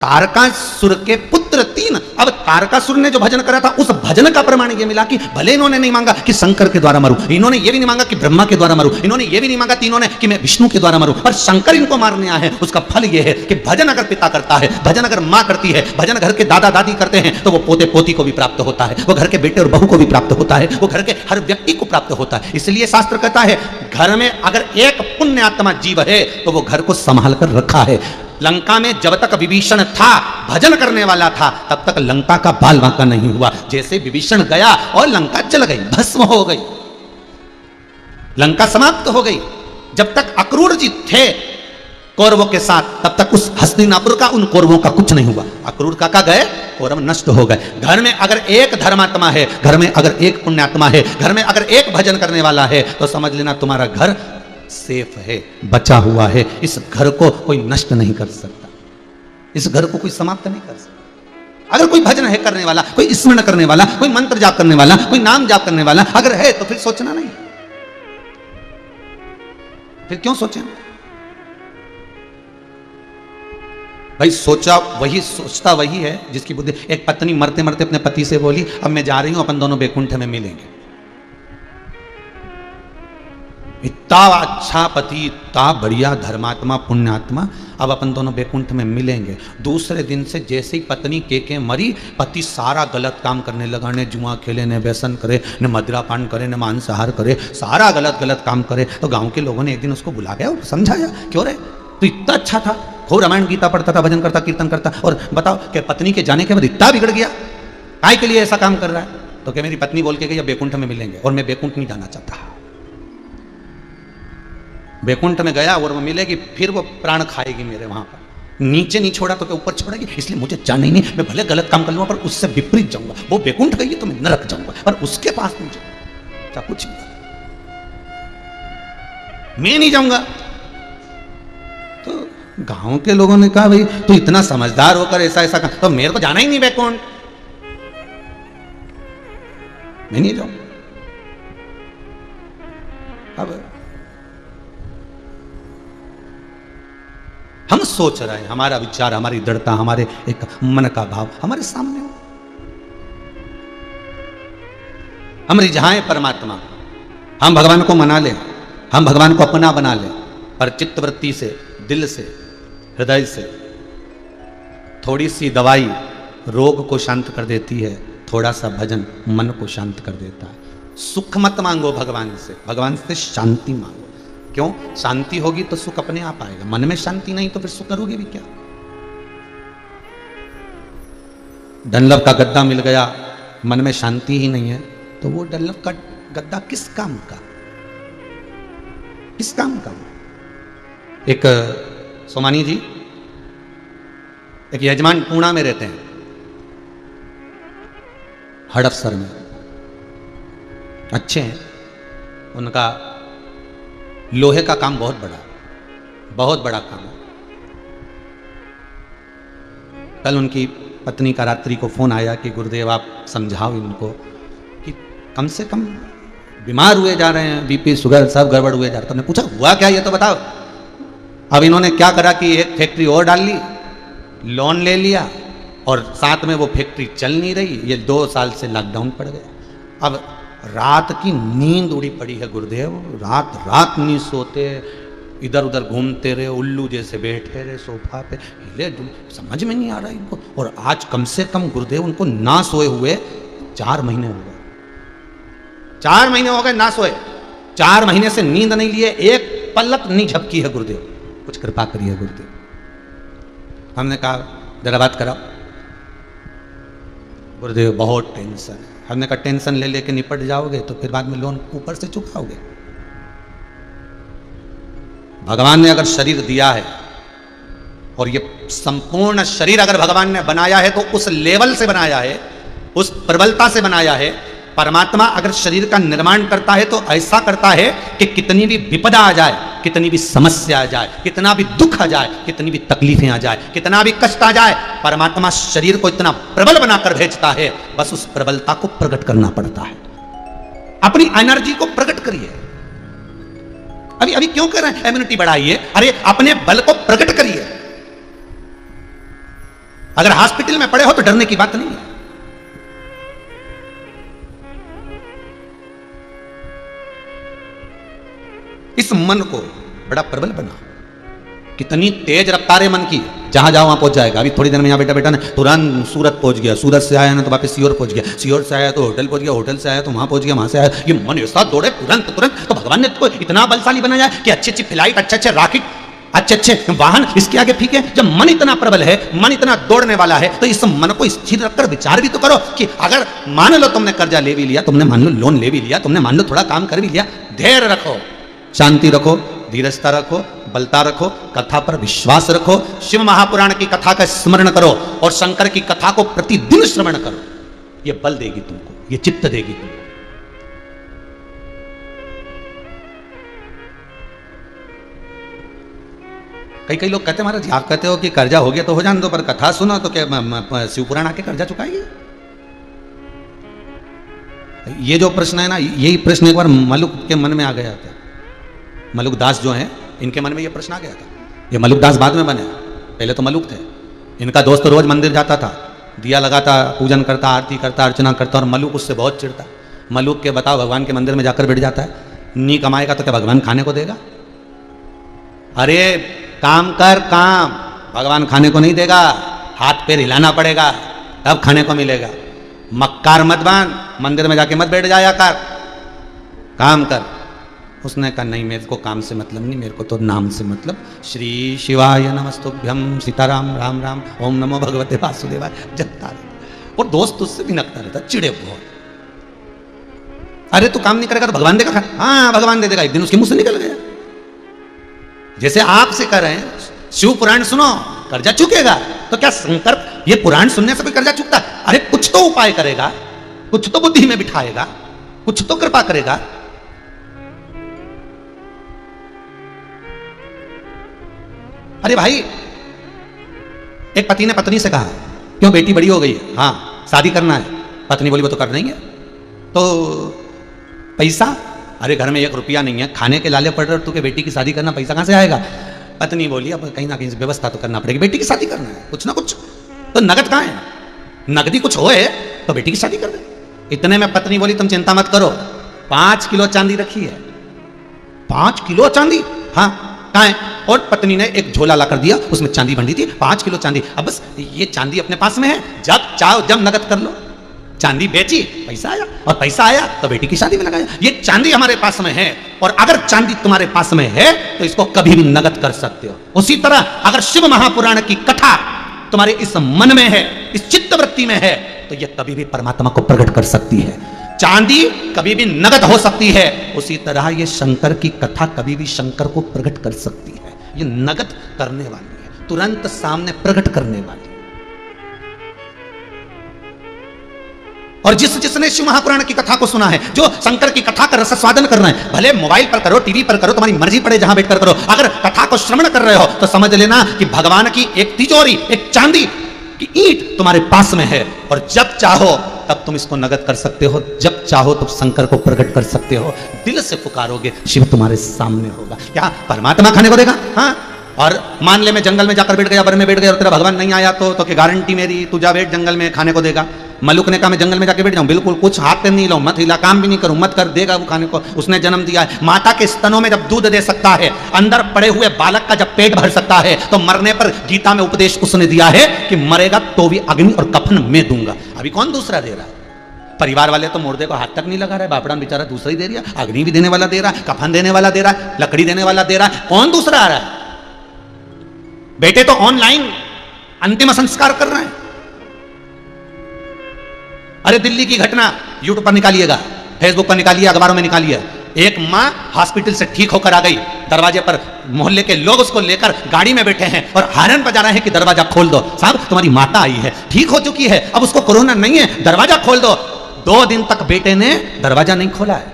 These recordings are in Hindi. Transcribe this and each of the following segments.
तारकासुर के पुत्र 3। अब तारकासुर ने जो भजन करा था उस भजन का प्रमाण ये मिला कि भले इन्होंने नहीं मांगा कि शंकर के द्वारा मरूं, इन्होंने ये भी नहीं मांगा कि ब्रह्मा के द्वारा मरूं, इन्होंने ये भी नहीं मांगा तीनों ने कि मैं विष्णु के द्वारा मरूं, पर शंकर इनको मारने आए हैं। उसका फल ये है कि भजन अगर पिता करता है, भजन अगर माँ करती है, भजन घर के दादा दादी करते हैं तो वो पोते पोती को भी प्राप्त होता है, वो घर के बेटे और बहू को भी प्राप्त होता है, वो घर के हर व्यक्ति को प्राप्त होता है। इसलिए शास्त्र कहता है घर में अगर एक पुण्य आत्मा जीव है तो वो घर को संभाल कर रखा है। लंका में जब तक विभीषण था, भजन करने वाला था, तब तक लंका का बाल बांका नहीं हुआ। जैसे विभीषण गया और लंका जल गई, भस्म हो गई, लंका समाप्त हो गई। जब तक अक्रूर जी थे कौरवों के साथ, तब तक उस हस्तिनापुर का उन कौरवों का कुछ नहीं हुआ। अक्रूर काका गए, कौरव नष्ट हो गए। घर में अगर एक धर्मात्मा है, घर में अगर एक पुण्यात्मा है, घर में अगर एक भजन करने वाला है, तो समझ लेना तुम्हारा घर सेफ है, बचा हुआ है। इस घर को कोई नष्ट नहीं कर सकता, इस घर को कोई समाप्त नहीं कर सकता। अगर कोई भजन है करने वाला, कोई स्मरण करने वाला, कोई मंत्र जाप करने वाला, कोई नाम जाप करने वाला अगर है, तो फिर सोचना नहीं, फिर क्यों सोचें भाई। सोचता वही है जिसकी बुद्धि। एक पत्नी मरते मरते अपने पति से बोली, अब मैं जा रही हूं, अपन दोनों बैकुंठ में मिलेंगे। इतना अच्छा पति, इतना बढ़िया धर्मात्मा पुण्यात्मा, अब अपन दोनों बैकुंठ में मिलेंगे। दूसरे दिन से जैसे ही पत्नी के मरी, पति सारा गलत काम करने लगा, ने जुआ खेले, ने व्यसन करे, ने मदिरा पान करे, ने मांसाहार करे, सारा गलत काम करे। तो गांव के लोगों ने एक दिन उसको बुला गया, समझाया, क्यों रे तो इतना अच्छा था, खूब रामायण गीता पढ़ता था, भजन करता, कीर्तन करता, और बताओ कि पत्नी के जाने के बाद इतना बिगड़ गया, काय के लिए ऐसा काम कर रहा है? तो क्या मेरी पत्नी बोल के गई अब बैकुंठ में मिलेंगे, और मैं बैकुंठ नहीं जाना चाहता। बैकुंठ में गया और वो मिलेगी, फिर वो प्राण खाएगी मेरे वहां पर। नीचे नहीं छोड़ा तो क्या ऊपर छोड़ेगी? इसलिए मुझे जाना ही नहीं। मैं भले गलत काम कर लूंगा पर उससे विपरीत जाऊंगा। वो बैकुंठ गई तो मैं नरक जाऊंगा, पर उसके पास नहीं जाऊंगा। क्या कुछ मैं नहीं जाऊंगा। तो गांव के लोगों ने कहा भाई तू इतना समझदार होकर ऐसा ऐसा तो मेरे को जाना ही नहीं बैकुंठ, मैं नहीं जाऊंगा। अब हम सोच रहे हैं, हमारा विचार, हमारी दृढ़ता, हमारे एक मन का भाव हमारे सामने हो, हम रिझाएं परमात्मा, हम भगवान को मना लें, हम भगवान को अपना बना लें, पर चित्तवृत्ति से, दिल से, हृदय से। थोड़ी सी दवाई रोग को शांत कर देती है, थोड़ा सा भजन मन को शांत कर देता है। सुख मत मांगो भगवान से शांति मांगो। क्यों? शांति होगी तो सुख अपने आप आएगा। मन में शांति नहीं तो फिर सुख करोगे भी क्या? डनलप का गद्दा मिल गया, मन में शांति ही नहीं है, तो वो डनलप का गद्दा किस काम का? किस काम का? एक सोमानी जी, एक यजमान पूना में रहते हैं, हड़पसर में, अच्छे हैं। उनका लोहे का काम बहुत बड़ा काम है। कल उनकी पत्नी का रात्रि को फोन आया कि गुरुदेव आप समझाओ इनको कि कम से कम बीमार हुए जा रहे हैं, बीपी शुगर सब गड़बड़ हुए जा रहे हैं। तो हमने पूछा हुआ क्या ये तो बताओ। अब इन्होंने क्या करा कि एक फैक्ट्री और डाल ली, लोन ले लिया, और साथ में वो फैक्ट्री चल नहीं रही। ये 2 साल से लॉकडाउन पड़ गया। अब रात की नींद उड़ी पड़ी है गुरुदेव, रात नहीं सोते, इधर उधर घूमते रहे, उल्लू जैसे बैठे रहे सोफा पे, हिले डुले, समझ में नहीं आ रहा इनको। और आज कम से कम गुरुदेव उनको ना सोए हुए 4 महीने हो गए। 4 महीने हो गए ना सोए, 4 महीने से नींद नहीं लिए, एक पलक नहीं झपकी है गुरुदेव। कुछ कृपा करिए गुरुदेव। हमने कहा जरा बात कराओ। गुरुदेव बहुत टेंशन है। हमने कहा टेंशन ले लेके निपट जाओगे तो फिर बाद में लोन ऊपर से चुकाओगे। भगवान ने अगर शरीर दिया है, और ये संपूर्ण शरीर अगर भगवान ने बनाया है तो उस लेवल से बनाया है, उस प्रबलता से बनाया है। परमात्मा अगर शरीर का निर्माण करता है तो ऐसा करता है कि कितनी भी विपदा आ जाए, कितनी भी समस्या आ जाए, कितना भी दुख आ जाए, कितनी भी तकलीफें आ जाए, कितना भी कष्ट आ जाए, परमात्मा शरीर को इतना प्रबल बनाकर भेजता है। बस उस प्रबलता को प्रकट करना पड़ता है। अपनी एनर्जी को प्रकट करिए। अभी क्यों कर रहे हैं इम्यूनिटी बढ़ाइए? अरे अपने बल को प्रकट करिए। अगर हॉस्पिटल में पड़े हो तो डरने की बात नहीं है। इस मन को बड़ा प्रबल बना। कितनी तेज रफ्तार है मन की, जहां जाओ वहां पहुंच जाएगा। अभी थोड़ी देर में यहां बेटा बेटा ने तुरंत सूरत पहुंच गया, सूरत से आया ना तो वापस सीहोर पहुंच गया, सीहोर से आया तो होटल पहुंच गया, होटल से आया तो वहां पहुंच गया, वहां से आया। ये मन ऐसा दौड़े तुरंत तुरंत। तो भगवान ने तो इतना बलशाली बनाया कि अच्छी अच्छी फ्लाइट, अच्छे अच्छे रॉकेट, अच्छे अच्छे वाहन इसके आगे फीके। जब मन इतना प्रबल है, मन इतना दौड़ने वाला है, तो इस मन को स्थिर रखकर विचार भी तो करो कि अगर मान लो तुमने कर्जा ले भी लिया, तुमने मान लो लोन ले भी लिया, तुमने मान लो थोड़ा काम कर भी लिया, धैर्य रखो, शांति रखो, धीरजता रखो, बलता रखो, कथा पर विश्वास रखो, शिव महापुराण की कथा का स्मरण करो और शंकर की कथा को प्रतिदिन श्रवण करो। ये बल देगी तुमको, ये चित्त देगी तुमको। कई कई लोग कहते हैं महाराज, आप कहते हो कि कर्जा हो गया तो हो जाने दो, पर कथा सुनो तो क्या शिवपुराण आके कर्जा चुकाएगी? ये जो प्रश्न है ना, यही प्रश्न एक बार मलुक के मन में आ गया था। मलुक दास जो हैं, इनके मन में ये प्रश्न आ गया था। ये मलुक दास बाद में बने, पहले तो मलुक थे। इनका दोस्त रोज मंदिर जाता था, दिया लगाता, पूजन करता, आरती करता, अर्चना करता, और मलुक उससे बहुत चिढ़ता। मलुक के बताओ, भगवान के मंदिर में जाकर बैठ जाता है, नहीं कमाएगा तो क्या भगवान खाने को देगा? अरे काम कर काम, भगवान खाने को नहीं देगा, हाथ पैर हिलाना पड़ेगा तब खाने को मिलेगा। मक्कार मत बांध, मंदिर में जाके मत बैठ जाया कर, काम कर। उसने कहा नहीं, मेरे को काम से मतलब नहीं, मेरे को तो नाम से मतलब। श्री शिवाय नमस्तुभ्यम, सीताराम राम राम, ओम नमो भगवते वासुदेवाय जपता रहता। और दोस्त उससे भी नकता रहता, चिड़े बहुत। अरे तू काम नहीं करेगा तो भगवान देगा? हाँ भगवान दे देगा। एक दिन उसके मुंह से निकल गया, जैसे आपसे कह रहे हैं शिव पुराण सुनो कर्जा चुकेगा, तो क्या शंकर ये पुराण सुनने से भी कर्जा चुकता? अरे कुछ तो उपाय करेगा, कुछ तो बुद्धि में बिठाएगा, कुछ तो कृपा करेगा। अरे भाई, एक पति ने पत्नी से कहा, क्यों बेटी बड़ी हो गई है, हाँ शादी करना है। पत्नी बोली वो तो कर देंगे। तो पैसा? अरे घर में 1 रुपया नहीं है, खाने के लाले पड़ रहे, तू के बेटी की शादी करना, पैसा कहां से आएगा? पत्नी बोली अब कहीं ना कहीं व्यवस्था तो करना पड़ेगी, बेटी की शादी करना है कुछ ना कुछ। तो नगद कहां है? नगदी कुछ होए तो बेटी की शादी कर दे। इतने में पत्नी बोली तुम चिंता मत करो, 5 किलो चांदी रखी है। 5 किलो चांदी? हाँ कहां है? और पत्नी ने एक झोला ला कर दिया, उसमें चांदी बंधी थी, 5 किलो चांदी। अब बस ये चांदी अपने पास में है, जब चाहो जब नगद कर लो। चांदी बेची, पैसा आया, और पैसा आया तो बेटी की शादी में लगाया। ये चांदी हमारे पास में है, और अगर चांदी तुम्हारे पास में है तो इसको कभी भी नगद कर सकते हो। उसी तरह अगर शिव महापुराण की कथा तुम्हारे इस मन में है, इस चित्त वृत्ति में है, तो यह कभी भी परमात्मा को प्रकट कर सकती है। चांदी कभी भी नगद हो सकती है, उसी तरह ये शंकर की कथा कभी भी शंकर को प्रकट कर सकती है। ये नगद करने वाली है, तुरंत सामने प्रकट करने वाली। और जिसने शिव महापुराण की कथा को सुना है, जो शंकर की कथा का रसास्वादन कर रहे हैं, भले मोबाइल पर करो, टीवी पर करो, तुम्हारी मर्जी पड़े जहां बैठकर करो, अगर कथा को श्रवण कर रहे हो तो समझ लेना कि भगवान की एक तिजोरी, एक चांदी की ईंट तुम्हारे पास में है, और जब चाहो तब तुम इसको नगद कर सकते हो, जब चाहो तो शंकर को प्रकट कर सकते हो। दिल से पुकारोगे, शिव तुम्हारे सामने होगा। क्या परमात्मा खाने को देगा? हाँ। और मान ले मैं जंगल में जाकर बैठ गया, वन में बैठ गया, और तेरा भगवान नहीं आया तो क्या गारंटी मेरी तू जा बैठ जंगल में, खाने को देगा? मलुक ने कहा मैं जंगल में जाके बैठ जाऊं, बिल्कुल कुछ हाथ पे नहीं लाऊं, मत हिला, काम भी नहीं करूं, मत कर, देगा वो खाने को। उसने जन्म दिया है, माता के स्तनों में जब दूध दे सकता है, अंदर पड़े हुए बालक का जब पेट भर सकता है, तो मरने पर गीता में उपदेश उसने दिया है कि मरेगा तो भी अग्नि और कफन मैं दूंगा। अभी कौन दूसरा दे रहा है? परिवार वाले तो मुर्दे को हाथ तक नहीं लगा रहे, बापड़ा बेचारा दूसरा ही दे रहा है, अग्नि भी देने वाला दे रहा है, कफन देने वाला दे रहा है, लकड़ी देने वाला दे रहा है, कौन दूसरा आ रहा है? बेटे तो ऑनलाइन अंतिम संस्कार कर रहे हैं। अरे दिल्ली की घटना यूट्यूब पर निकालिएगा, फेसबुक पर निकालिए, अखबारों में निकालिए। एक मां हॉस्पिटल से ठीक होकर आ गई, दरवाजे पर मोहल्ले के लोग उसको लेकर गाड़ी में बैठे हैं और हारन बजा रहे हैं कि दरवाजा खोल दो। साहब तुम्हारी माता आई है, ठीक हो चुकी है, अब उसको कोरोना नहीं है, दरवाजा खोल दो। 2 दिन तक बेटे ने दरवाजा नहीं खोला है।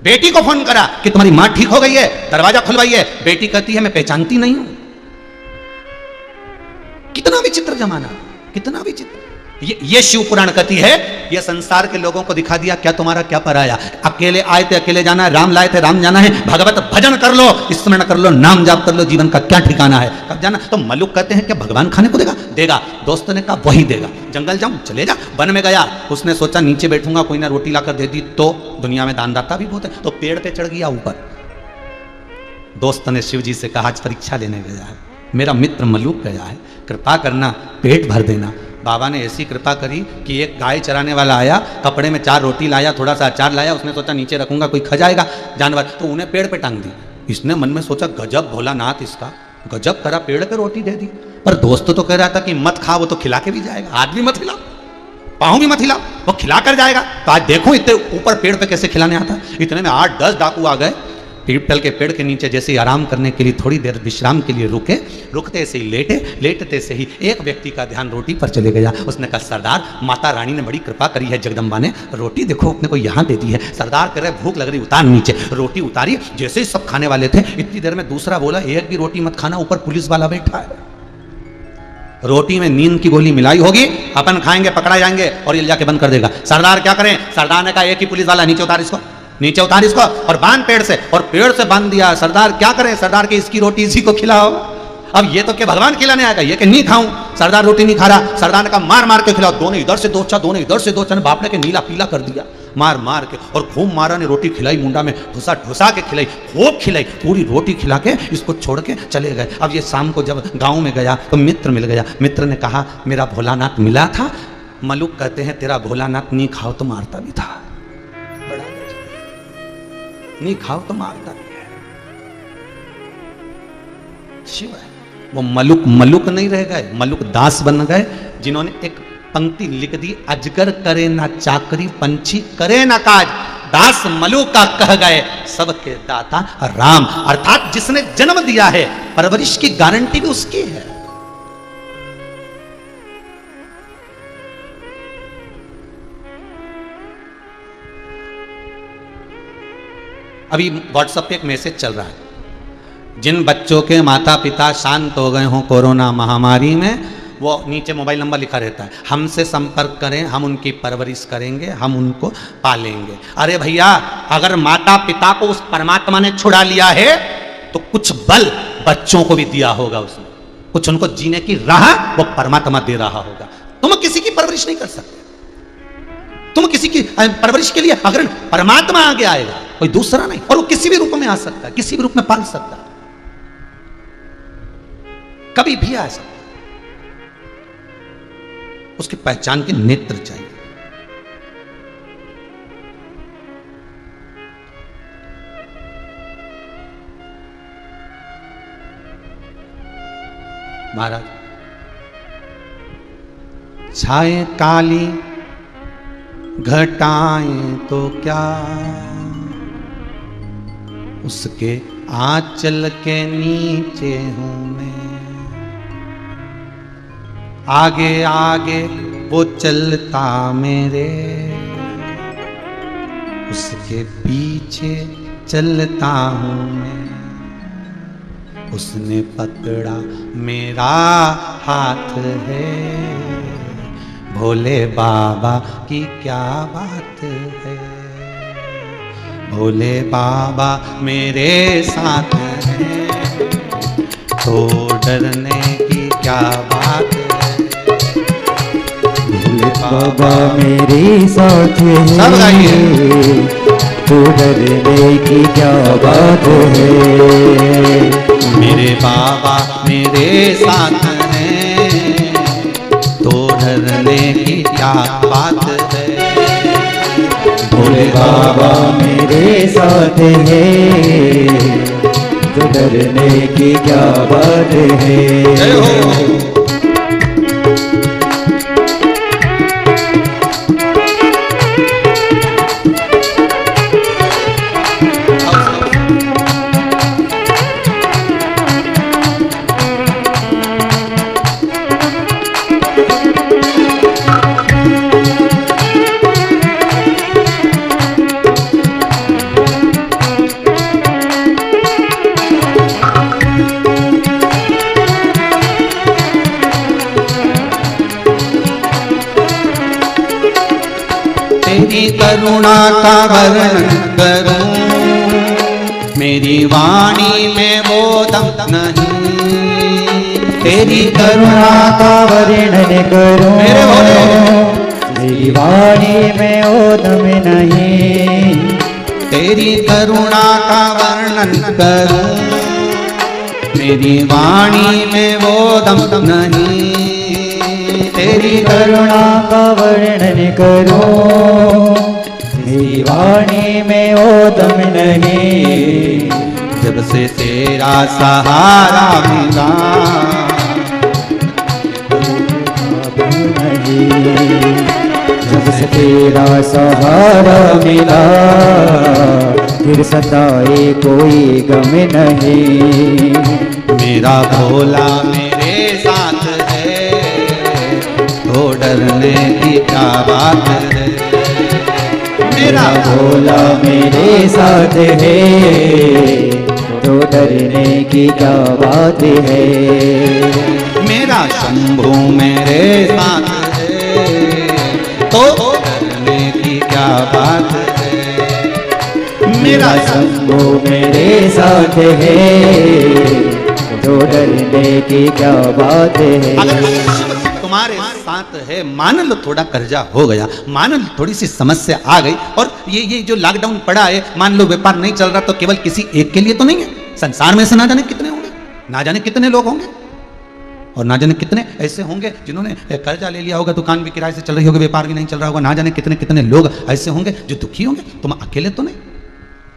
बेटी को फोन करा कि तुम्हारी मां ठीक हो गई है, दरवाजा खुलवाइए। बेटी कहती है मैं पहचानती नहीं हूं। कितना विचित्र जमाना, कितना विचित्र। ये शिव पुराण कथी है, ये संसार के लोगों को दिखा दिया क्या तुम्हारा क्या पराया। अकेले आए थे अकेले जाना है, राम लाए थे राम जाना है, भगवत भजन कर लो, स्मरण कर लो, नाम जाप कर लो, जीवन का क्या ठिकाना है, कब जाना। तो मलुक कहते हैं क्या भगवान खाने को देगा? देगा। दोस्त ने कहा वही देगा। जंगल जाऊं, चले जा। वन में गया, उसने सोचा नीचे बैठूंगा, कोई ना रोटी लाकर दे दी तो दुनिया में दानदाता भी बहुत है, तो पेड़ पे चढ़ गया ऊपर। दोस्त ने शिव जी से कहा आज परीक्षा लेने गया है, मेरा मित्र मलुक गया है, कृपा करना पेट भर देना। बाबा ने ऐसी कृपा करी कि एक गाय चराने वाला आया, कपड़े में 4 रोटी लाया, थोड़ा सा अचार लाया, उसने सोचा नीचे रखूंगा कोई खा जाएगा जानवर, तो उन्हें पेड़ पे टांग दी। इसने मन में सोचा गजब भोलानाथ इसका, गजब करा, पेड़ पे रोटी दे दी। पर दोस्त तो कह रहा था कि मत खा, वो तो खिला के भी जाएगा, हाथ भी मत हिला, पाँव भी मत हिला, वो खिला कर जाएगा। तो आज देखो इतने ऊपर पेड़ पे कैसे खिलाने आता। इतने में 8-10 डाकू आ गए, पीपल के पेड़ के नीचे जैसे ही आराम करने के लिए थोड़ी देर विश्राम के लिए रुके, रुकते से ही लेटे, लेटते से ही एक व्यक्ति का ध्यान रोटी पर चले गया। उसने कहा सरदार, माता रानी ने बड़ी कृपा करी है, जगदम्बा ने रोटी देखो अपने को यहाँ दे दी है। सरदार कह रहे भूख लग रही, उतार नीचे। रोटी उतारी, जैसे ही सब खाने वाले थे इतनी देर में दूसरा बोला एक भी रोटी मत खाना, ऊपर पुलिस वाला बैठा है, रोटी में नींद की गोली मिलाई होगी, अपन खाएंगे पकड़ा जाएंगे और ये जाके बंद कर देगा। सरदार क्या करें? सरदार ने कहा एक ही पुलिस वाला, नीचे उतार इसको, नीचे उतार इसको और बांध पेड़ से, और पेड़ से बांध दिया। सरदार क्या करें? सरदार के इसकी रोटी इसी को खिलाओ। अब ये तो क्या भगवान खिलाने आएगा, ये कि नहीं खाऊं। सरदार रोटी नहीं खा रहा, सरदार ने कहा मार मार के खिलाओ। दोनों इधर से दोचा, दोनों इधर से दोचा, बाप ने के नीला पीला कर दिया मार मार के, और खूब मारा ने रोटी खिलाई, मुंडा में ठुसा ठुसा के खिलाई, खूब खिलाई, पूरी रोटी खिला के इसको छोड़ के चले गए। अब ये शाम को जब गाँव में गया तो मित्र मिल गया। मित्र ने कहा मेरा भोलानाथ मिला था। मलुक कहते हैं तेरा भोलानाथ नहीं खाओ तो मारता भी था, नहीं खाओ तो मारता भी है, शिव है। वो मलुक नहीं रह गए, मलुक दास बन गए, जिन्होंने एक पंक्ति लिख दी, अजगर करे ना चाकरी, पंछी करे ना काज, दास मलुक का कह गए सबके दाता राम। अर्थात जिसने जन्म दिया है, परवरिश की गारंटी भी उसकी है। अभी व्हाट्सएप पे एक मैसेज चल रहा है, जिन बच्चों के माता पिता शांत हो गए हों कोरोना महामारी में, वो नीचे मोबाइल नंबर लिखा रहता है, हमसे संपर्क करें, हम उनकी परवरिश करेंगे, हम उनको पालेंगे। अरे भैया, अगर माता पिता को उस परमात्मा ने छुड़ा लिया है तो कुछ बल बच्चों को भी दिया होगा, उसने कुछ उनको जीने की राह वो परमात्मा दे रहा होगा। तुम किसी की परवरिश नहीं कर सकते, तुम किसी की परवरिश के लिए अगर परमात्मा आगे आएगा, कोई दूसरा नहीं, और वो किसी भी रूप में आ सकता है, किसी भी रूप में पाल सकता है, कभी भी आ सकता है। उसकी पहचान के नेत्र चाहिए। महाराज, छाए काली घटाएं तो क्या, उसके आंचल के नीचे हूं मैं, आगे आगे वो चलता मेरे, उसके पीछे चलता हूं मैं, उसने पकड़ा मेरा हाथ है, भोले बाबा की क्या बात है, भोले बाबा मेरे साथ हैं, तो डरने की क्या बात है, भोले बाबा मेरे साथ हैं, सब गाइए, तो डरने की क्या बात है, मेरे बाबा मेरे साथ हैं, तो डरने की क्या बात है, भोले बाबा मेरे साथ हैं, तो डरने की क्या बात है। जय हो। तेरी करुणा का वर्णन करूं, मेरी वाणी में वो दम नहीं। तेरी करुणा का वर्णन करूं, मेरे भोले। मेरी वाणी में ओ दम नहीं। तेरी करुणा का वर्णन करूं, मेरी वाणी में वो दम नहीं। तेरी करुणा का वर्णन करूं, मेरी वाणी में ओ दम नहीं। जब से तेरा सहारा मिला, जब से तेरा सहारा मिला, फिर सताए कोई गम नहीं। मेरा भोला मेरे साथ है, तो डरने की क्या बात है। मेरा भोला मेरे साथ है, तो डरने की क्या बात है। मेरा शंभू मेरे साथ है, तो डरने की क्या बात है। मेरा शंभू मेरे साथ है, तो डरने की क्या बात है। अगर तुम्हारे साथ है, मान लो थोड़ा कर्जा हो गया, मान लो थोड़ी सी समस्या आ गई, और ये जो लॉकडाउन पड़ा है, मान लो व्यापार नहीं चल रहा, तो केवल किसी एक के लिए तो नहीं है। संसार में से ना जाने कितने होंगे, ना जाने कितने लोग होंगे, और ना जाने कितने ऐसे होंगे जिन्होंने कर्जा ले लिया होगा, दुकान भी किराए से चल रही होगी, व्यापार भी नहीं चल रहा होगा। ना जाने कितने कितने लोग ऐसे होंगे जो दुखी होंगे। तुम अकेले तो नहीं,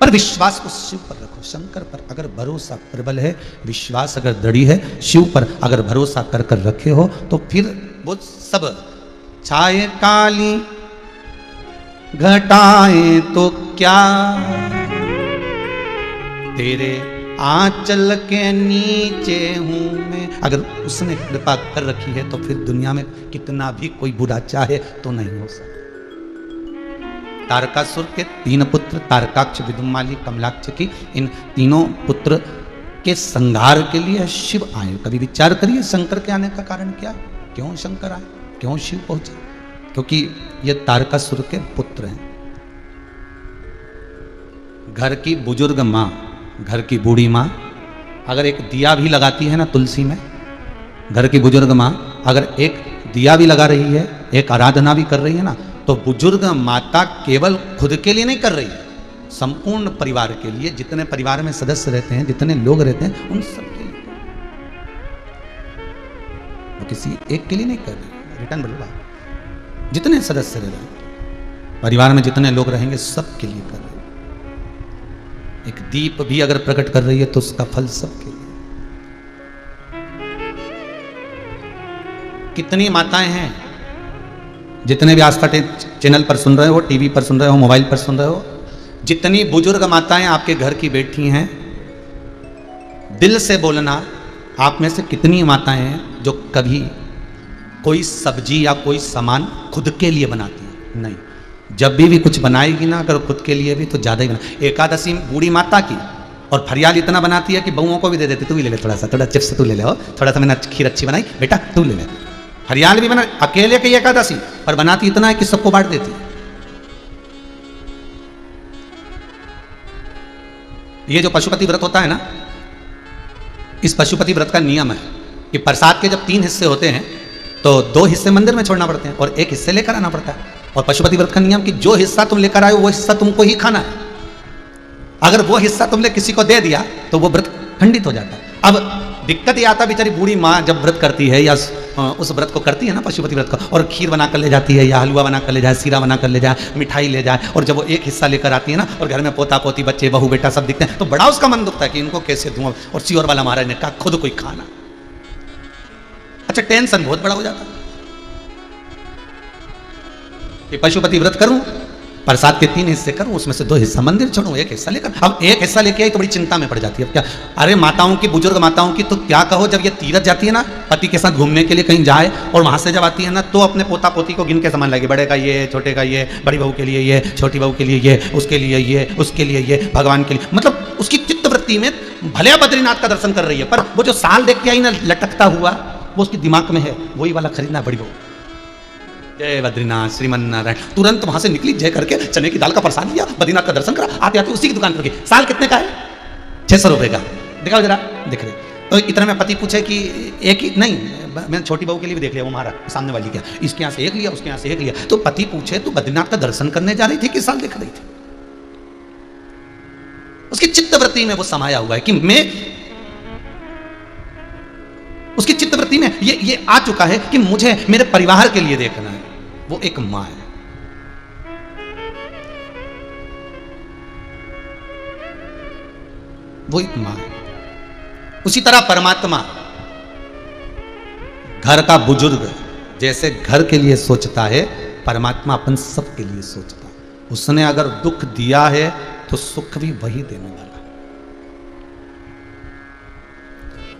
पर विश्वास को शिव पर रखो, शंकर पर अगर भरोसा प्रबल है, विश्वास अगर दृढ़ है, शिव पर अगर भरोसा कर कर रखे हो, तो फिर वो सब छाए काली घटाएं तो क्या, तेरे आंचल के नीचे हूं मैं। अगर उसने कृपा कर रखी है, तो फिर दुनिया में कितना भी कोई बुरा चाहे तो नहीं हो सकता। तारकासुर के 3 पुत्र, तारकाक्ष, विदुमाली, कमलाक्ष की, इन तीनों पुत्र के संहार के लिए शिव आए। कभी विचार करिए शंकर के आने का कारण क्या है? क्यों शंकर आए, क्यों शिव पहुंचे? क्योंकि ये तारकासुर के पुत्र हैं। घर की बुजुर्ग माँ, घर की बूढ़ी माँ अगर एक दिया भी लगाती है ना तुलसी में, घर की बुजुर्ग माँ अगर एक दिया भी लगा रही है, एक आराधना भी कर रही है ना, तो बुजुर्ग माता केवल खुद के लिए नहीं कर रही है, संपूर्ण परिवार के लिए। जितने परिवार में सदस्य रहते हैं, जितने लोग रहते हैं, उन सब के लिए, वो किसी एक के लिए नहीं कर रही। रिटर्न बोलो, जितने सदस्य रह रहे हैं परिवार में, जितने लोग रहेंगे, सब के लिए कर रही है। एक दीप भी अगर प्रकट कर रही है, तो उसका फल सबके लिए। कितनी माताएं हैं, जितने भी आस्था चैनल पर सुन रहे हो, टीवी पर सुन रहे हो, मोबाइल पर सुन रहे हो, जितनी बुजुर्ग माताएं आपके घर की बैठी हैं, दिल से बोलना, आप में से कितनी माताएं हैं जो कभी कोई सब्जी या कोई सामान खुद के लिए बनाती है? नहीं। जब भी कुछ बनाएगी ना, अगर खुद के लिए भी, तो ज़्यादा ही बना। एकादशी बूढ़ी माता की, और फरियाल इतना बनाती है कि बहुओं को भी दे देती, तू भी ले ले थोड़ा सा, थोड़ा चिप्स तू ले ले, थोड़ा सा मैंने खीर अच्छी बनाई बेटा तू ले ले। फरियाल भी बना, अकेले की एकादशी, पर बनाती इतना है कि सबको बांट देती है। ये जो पशुपति व्रत होता है ना, इस पशुपति व्रत का नियम है कि प्रसाद के जब 3 हिस्से होते हैं, तो 2 हिस्से मंदिर में छोड़ना पड़ते हैं और 1 हिस्से लेकर आना पड़ता है। और पशुपति व्रत का नियम कि जो हिस्सा तुम लेकर आए हो, वो हिस्सा तुमको ही खाना है। अगर वो हिस्सा तुमने किसी को दे दिया, तो वो व्रत खंडित हो जाता है। अब दिक्कत ये आता, बेचारी बूढ़ी माँ जब व्रत करती है, या उस व्रत को करती है ना, पशुपति व्रत को, और खीर बना कर ले जाती है, या हलवा बना कर ले जाए, सीरा बना कर ले जाए, मिठाई ले जाए, और जब वो 1 हिस्सा लेकर आती है ना, और घर में पोता पोती, बच्चे, बहू, बेटा सब दिखते हैं, तो बड़ा उसका मन दुखता है कि इनको कैसे दूं। और सियोर वाला महाराज ने कहा खुद कोई खाना। अच्छा, टेंशन बहुत बड़ा हो जाता है कि पशुपति व्रत करूं, प्रसाद के 3 हिस्से करूं, उसमें से 2 हिस्सा मंदिर छोड़ूं, 1 हिस्सा लेकर। अब 1 हिस्सा लेके आई तो बड़ी चिंता में पड़ जाती है। अब क्या, अरे माताओं की, बुजुर्ग माताओं की तो क्या कहो, जब ये तीरथ जाती है ना, पति के साथ घूमने के लिए कहीं जाए, और वहां से जब आती है ना, तो अपने पोता पोती को गिन के सामान लाएगी। बड़े का ये, छोटे का ये, बड़ी बहू के लिए ये, छोटी बहू के लिए ये, उसके लिए ये, उसके लिए ये, भगवान के लिए। मतलब उसकी चित्तवृत्ति में भले बद्रीनाथ का दर्शन कर रही है, पर वो जो साल देख के आई ना लटकता हुआ, वो उसके दिमाग में है, वही वाला खरीदना बड़ी बहू। जय बद्रीनाथ श्रीमन नारायण। तुरंत वहां से निकली, जय करके चने की दाल का प्रसाद लिया, बद्रीनाथ का दर्शन करा, आते आते उसी की दुकान पर गई। साल कितने का है? 600 रुपए का। दिखाओ जरा, दिख रहे। तो इतना में पति पूछे कि एक ही नहीं, मैंने छोटी बहू के लिए भी देख लिया, वो मारा सामने वाली क्या, इसके यहाँ से एक लिया, उसके यहाँ से एक लिया। तो पति पूछे तू बद्रीनाथ का दर्शन करने जा रही थी कि साल दिख रही थी? उसकी चित्तवृत्ति में वो समाया हुआ है कि मैं, उसकी चित्तवृत्ति में ये आ चुका है कि मुझे मेरे परिवार के लिए देखना है। वो एक मां है। वो एक मां है। उसी तरह परमात्मा घर का बुजुर्ग जैसे घर के लिए सोचता है, परमात्मा अपन सब के लिए सोचता है। उसने अगर दुख दिया है तो सुख भी वही देने वाला।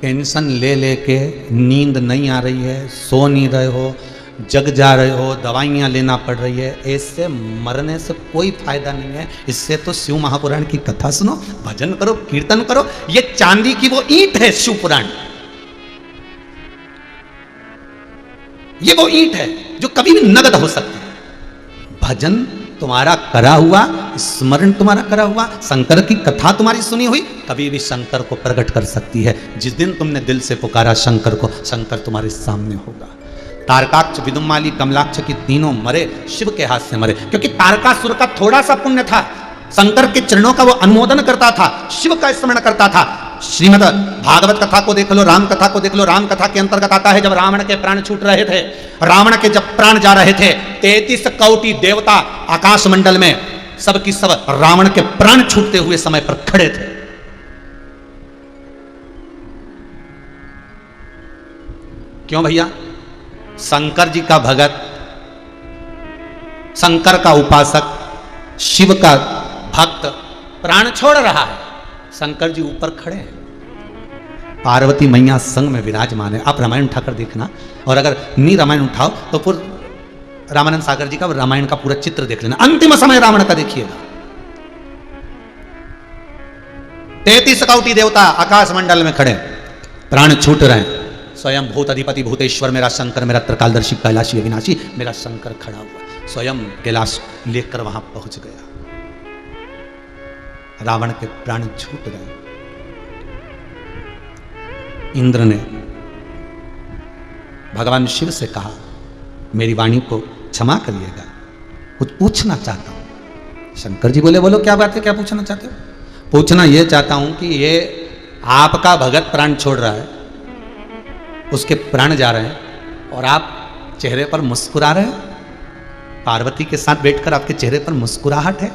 टेंशन ले लेके नींद नहीं आ रही है, सो नहीं रहे हो, जग जा रहे हो, दवाइयाँ लेना पड़ रही है, ऐसे मरने से कोई फायदा नहीं है। इससे तो शिव महापुराण की कथा सुनो, भजन करो, कीर्तन करो। ये चांदी की वो ईंट है शिव पुराण, ये वो ईंट है जो कभी भी नगद हो सकती है। भजन तुम्हारा करा हुआ, स्मरण तुम्हारा करा हुआ, शंकर की कथा तुम्हारी सुनी हुई कभी भी शंकर को प्रकट कर सकती है। जिस दिन तुमने दिल से पुकारा शंकर को, शंकर तुम्हारे सामने होगा। तारकाक्ष, विदुमाली, कमलाक्ष की तीनों मरे, शिव के हाथ से मरे, क्योंकि तारकासुर का थोड़ा सा पुण्य था, शंकर के चरणों का वो अनुमोदन करता था, शिव का स्मरण करता था। श्रीमद् भागवत कथा को देख लो, राम कथा को देख लो। राम कथा के अंतर्गत आता है जब रावण के प्राण छूट रहे थे, रावण के जब प्राण जा रहे थे, 33 कोटि देवता आकाश मंडल में सब की सब रावण के प्राण छूटते हुए समय पर खड़े थे। क्यों भैया? शंकर जी का भगत, शंकर का उपासक, शिव का भक्त प्राण छोड़ रहा है, शंकर जी ऊपर खड़े हैं, पार्वती मैया संग में विराजमान है। आप रामायण उठाकर देखना, और अगर नी रामायण उठाओ तो फिर रामानंद सागर जी का रामायण का पूरा चित्र देख लेना। अंतिम समय रावण का देखिएगा, 33 कोटि देवता आकाश मंडल में खड़े, प्राण छूट रहे हैं। स्वयं भूत अधिपति भूतेश्वर मेरा शंकर, मेरा त्रिकालदर्शी कैलाशी अविनाशी मेरा शंकर खड़ा हुआ, स्वयं कैलाश लेकर वहां पहुंच गया। रावण के प्राण छूट गए। इंद्र ने भगवान शिव से कहा, मेरी वाणी को क्षमा करिएगा, कुछ पूछना चाहता हूं। शंकर जी बोले, बोलो क्या बात है, क्या पूछना चाहते हो? पूछना यह चाहता हूं कि ये आपका भगत प्राण छोड़ रहा है, उसके प्राण जा रहे हैं और आप चेहरे पर मुस्कुरा रहे हैं, पार्वती के साथ बैठकर आपके चेहरे पर मुस्कुराहट है।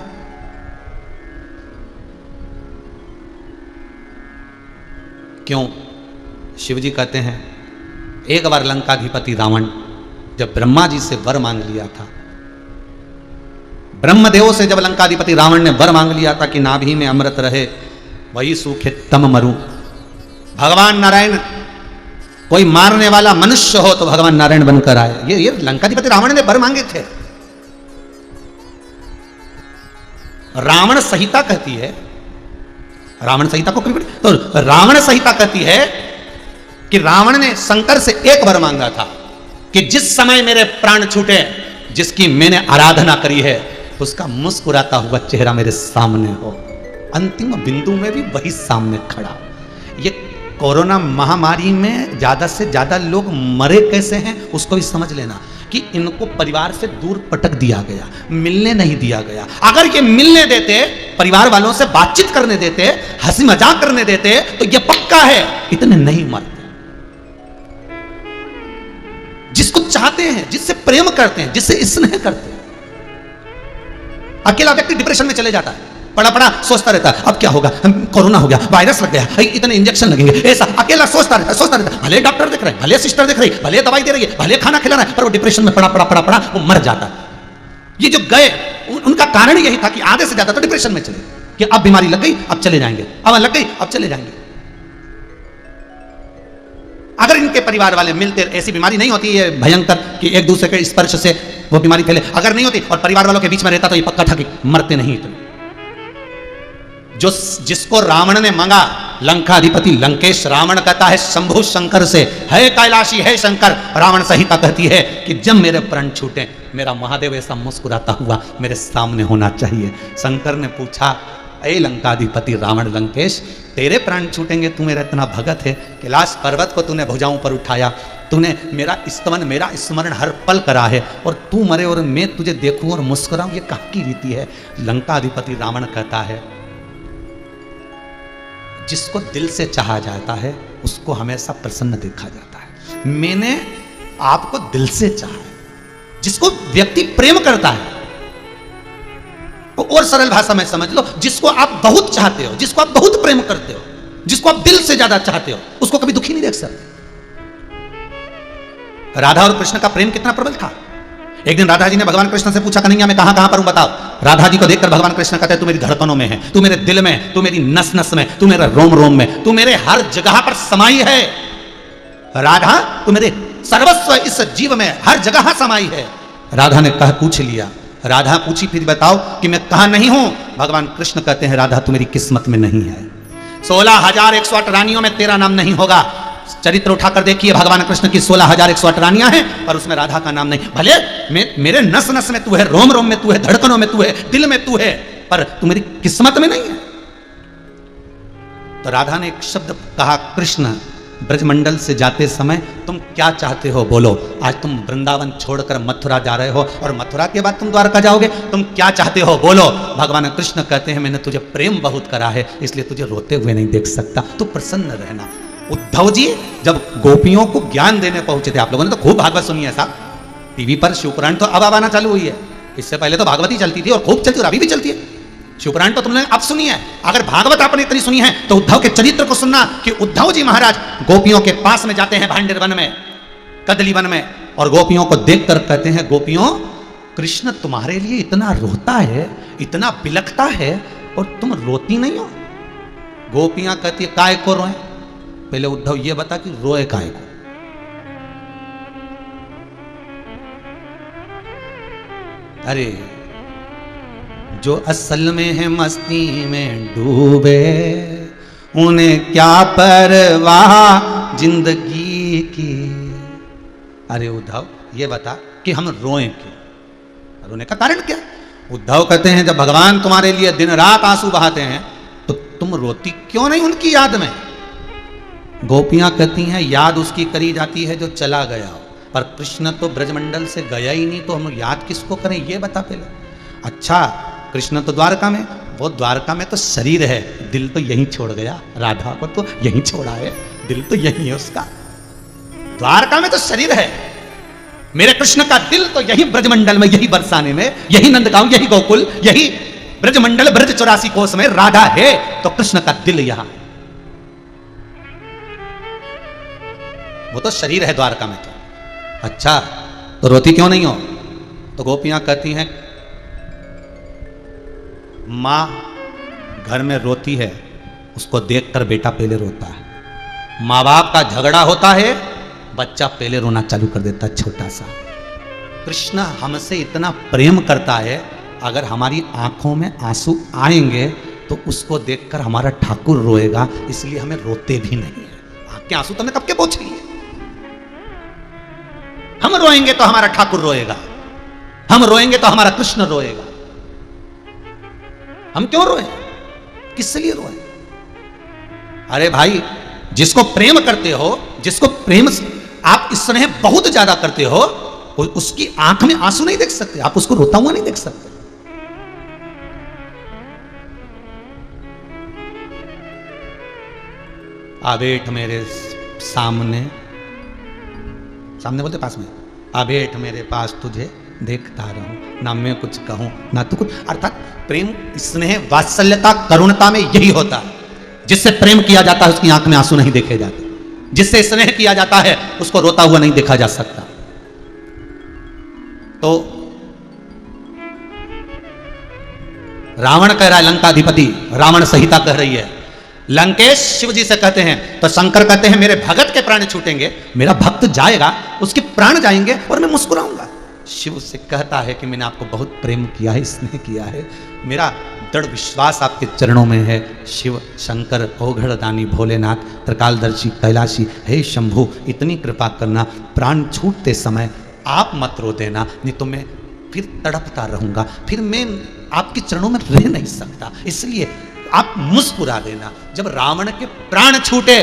क्यों? शिव जी कहते हैं, एक बार लंकाधिपति रावण जब ब्रह्मा जी से वर मांग लिया था, ब्रह्मदेव से जब लंकाधिपति रावण ने वर मांग लिया था कि नाभि में अमृत रहे, वही सूखे तम मरूं। भगवान नारायण कोई मारने वाला मनुष्य हो तो भगवान नारायण बनकर आए, ये लंकाधिपति रावण ने वर मांगे थे। रावण संहिता कहती है, रावण संहिता को कभी तो रावण संहिता कहती है कि रावण ने शंकर से एक वर मांगा था कि जिस समय मेरे प्राण छूटे, जिसकी मैंने आराधना करी है, उसका मुस्कुराता हुआ चेहरा मेरे सामने हो। अंतिम बिंदु में भी वही सामने खड़ा। ये कोरोना महामारी में ज्यादा से ज्यादा लोग मरे कैसे हैं उसको भी समझ लेना कि इनको परिवार से दूर पटक दिया गया, मिलने नहीं दिया गया। अगर ये मिलने देते, परिवार वालों से बातचीत करने देते, हंसी मजाक करने देते, तो ये पक्का है इतने नहीं मरते। जिसको चाहते हैं, जिससे प्रेम करते हैं, जिससे स्नेह करते हैं, अकेला व्यक्ति डिप्रेशन में चले जाता है, पड़ा पड़ा सोचता रहता है अब क्या होगा, कोरोना हो गया, वायरस लग गया, इतने इंजेक्शन लगेंगे, ऐसा अकेला सोचता रहता। भले डॉक्टर देख रहे हैं, भले सिस्टर देख रही है, भले दवाई दे रही है, भले खाना खिला रहा है, पर वो डिप्रेशन में पड़ा वो मर जाता है। ये जो गए उनका कारण यही था कि आधे से ज्यादा तो डिप्रेशन में चले, कि अब बीमारी लग गई अब चले जाएंगे, अब लग गई अब चले जाएंगे। अगर इनके परिवार वाले मिलते, ऐसी बीमारी नहीं होती है भयंकर कि एक दूसरे के स्पर्श से वो बीमारी फैले, अगर नहीं होती और परिवार वालों के बीच में रहता तो ये पक्का था कि मरते नहीं इतने। जो जिसको रावण ने मांगा, लंकाधिपति लंकेश, रावण कहता है शंभु शंकर से, है कैलाशी है शंकर। रावण संहिता कहती है कि जब मेरे प्राण छूटे, मेरा महादेव ऐसा मुस्कुराता हुआ मेरे सामने होना चाहिए। शंकर ने पूछा, ए लंकाधिपति रावण लंकेश, तेरे प्राण छूटेंगे, तू मेरा इतना भगत है, कैलाश पर्वत को तूने भुजाओं पर उठाया, तूने मेरा स्तवन मेरा स्मरण हर पल करा है, और तू मरे और मैं तुझे देखूं और मुस्कुराऊं, ये कहाँ की रीति है? लंकाधिपति रावण कहता है, जिसको दिल से चाहा जाता है उसको हमेशा प्रसन्न देखा जाता है। मैंने आपको दिल से चाहा है। जिसको व्यक्ति प्रेम करता है, और सरल भाषा में समझ लो, जिसको आप बहुत चाहते हो, जिसको आप बहुत प्रेम करते हो, जिसको आप दिल से ज्यादा चाहते हो, उसको कभी दुखी नहीं देख सकते। राधा और कृष्ण का प्रेम कितना प्रबल था। एक दिन राधा जी ने भगवान कृष्ण से पूछा, कन्हैया मैं कहां कहां पर हूं बताओ। राधा जी को देखकर भगवान कृष्ण कहते हैं, तू मेरी धड़कनों में है, तू मेरे दिल में, तू मेरी नस नस में, तू मेरे रोम रोम में, तू मेरे हर जगह पर समाई है। राधा तू मेरे सर्वस्व इस जीव में हर जगह समाई है। राधा ने कहा पूछ लिया। राधा पूछी, फिर बताओ कि मैं कहां नहीं हूं। भगवान कृष्ण कहते हैं, राधा तू मेरी किस्मत में नहीं है। 16,108 रानियों में तेरा नाम नहीं होगा। चरित्र उठाकर देखिए भगवान कृष्ण की 16,108 रानियां हैं, पर उसमें राधा का नाम नहीं। भले मेरे नस नस में तू है, रोम रोम में तू है, धड़कनों में तू है, दिल में तू है, पर तू मेरी किस्मत में नहीं है। तो राधा ने एक शब्द कहा, कृष्ण ब्रजमंडल से जाते समय तुम क्या चाहते हो बोलो। आज तुम वृंदावन छोड़कर मथुरा जा रहे हो, और मथुरा के बाद तुम द्वारका जाओगे, तुम क्या चाहते हो बोलो। भगवान कृष्ण कहते हैं, मैंने तुझे प्रेम बहुत करा है, इसलिए तुझे रोते हुए नहीं देख सकता, तू प्रसन्न रहना। उद्धव जी जब गोपियों को ज्ञान देने पहुंचे थे, आप लोगों ने तो खूब भागवत सुनी है साहब, टीवी पर शिवपुराण तो अब आना चालू हुई है, इससे पहले तो भागवत ही चलती थी और खूब चलती, और अभी भी चलती है। शिवपुराण तो तुमने अब सुनी है, अगर भागवत आपने इतनी सुनी है तो उद्धव के चरित्र को सुनना, कि उद्धव जी महाराज गोपियों के पास में जाते हैं भांडेर वन में, कदली वन में, और गोपियों को देखकर कहते हैं, गोपियों कृष्ण तुम्हारे लिए इतना रोता है, इतना बिलखता है, और तुम रोती नहीं हो। गोपियां कहती है, काय को रोए। पहले उद्धव ये बता कि रोए काय को। अरे जो असल में है मस्ती में डूबे, उन्हें क्या परवाह जिंदगी की। अरे उद्धव ये बता कि हम रोएं क्यों, रोने का कारण क्या। उद्धव कहते हैं, जब भगवान तुम्हारे लिए दिन रात आंसू बहाते हैं तो तुम रोती क्यों नहीं उनकी याद में। गोपियां कहती हैं, याद उसकी करी जाती है जो चला गया हो, पर कृष्ण तो ब्रजमंडल से गया ही नहीं, तो हम याद किसको करें ये बता पहले। अच्छा कृष्ण तो द्वारका में, वो द्वारका में तो शरीर है, दिल तो यहीं छोड़ गया, राधा को तो यहीं छोड़ा है, दिल तो यहीं है उसका। द्वारका में तो शरीर है, मेरे कृष्ण का दिल तो यही ब्रजमंडल में, यही बरसाने में, यही नंदगांव, यही गोकुल, यही ब्रजमंडल ब्रज 84 कोस में राधा है, तो कृष्ण का दिल यहां। वो तो शरीर है द्वारका में। तो अच्छा तो रोती क्यों नहीं हो। तो गोपियां कहती हैं, मां घर में रोती है, उसको देखकर बेटा पहले रोता है। मां बाप का झगड़ा होता है, बच्चा पहले रोना चालू कर देता है, छोटा सा। कृष्ण हमसे इतना प्रेम करता है, अगर हमारी आंखों में आंसू आएंगे तो उसको देखकर हमारा ठाकुर रोएगा, इसलिए हमें रोते भी नहीं है। आंख के आंसू तुमने कब के पोंछ लिए। हम रोएंगे तो हमारा ठाकुर रोएगा, हम रोएंगे तो हमारा कृष्ण रोएगा। हम क्यों रोए, किस लिए रोए। अरे भाई जिसको प्रेम करते हो, जिसको प्रेम आप स्नेह बहुत ज्यादा करते हो, उसकी आंख में आंसू नहीं देख सकते, आप उसको रोता हुआ नहीं देख सकते। आ बैठ मेरे सामने, सामने बोलते पास में, आ बैठ मेरे पास तुझे देखता रहूं, ना मैं कुछ कहूं ना तू कुछ। अर्थात प्रेम स्नेह वात्सल्यता करुणता में यही होता है। जिससे प्रेम किया जाता है उसकी आंख में आंसू नहीं देखे जाते, जिससे स्नेह किया जाता है उसको रोता हुआ नहीं देखा जा सकता। तो रावण कह रहा है, लंकाधिपति रावण संहिता कह रही है, लंकेश शिव जी से कहते हैं, तो शंकर कहते हैं मेरे भगत के प्राण छूटेंगे, मेरा भक्त जाएगा, उसके प्राण जाएंगे और मैं मुस्कुराऊंगा। शिव से कहता है कि मैंने आपको बहुत प्रेम किया है, स्नेह किया है, मेरा दृढ़ विश्वास आपके चरणों में है। शिव शंकर औघड़दानी भोलेनाथ त्रिकालदर्शी कैलाशी, हे शंभु इतनी कृपा करना, प्राण छूटते समय आप मत रो देना, नहीं तो मैं फिर तड़पता रहूंगा, फिर मैं आपके चरणों में रह नहीं सकता, इसलिए आप मुस्कुरा देना। जब रावण के प्राण छूटे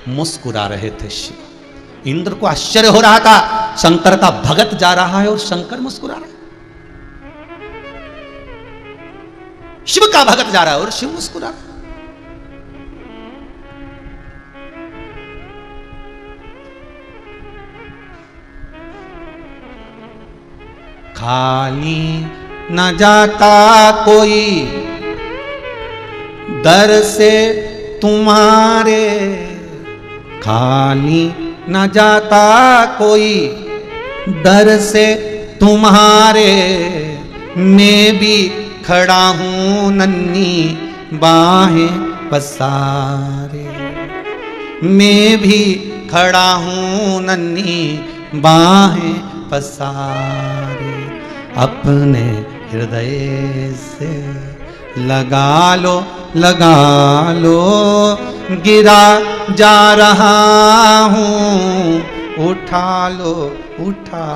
मुस्कुरा रहे थे शिव। इंद्र को आश्चर्य हो रहा था, शंकर का भगत जा रहा है और शंकर मुस्कुरा रहा है। शिव का भगत जा रहा है और शिव मुस्कुरा रहा है। खाली न जाता कोई दर से तुम्हारे, खाली न जाता कोई दर से तुम्हारे, मैं भी खड़ा हूं नन्ही बाहें पसारे, मैं भी खड़ा हूं नन्ही बाहें पसारे, अपने हृदय से लगा लो लगा लो, गिरा जा रहा हूं उठा लो उठा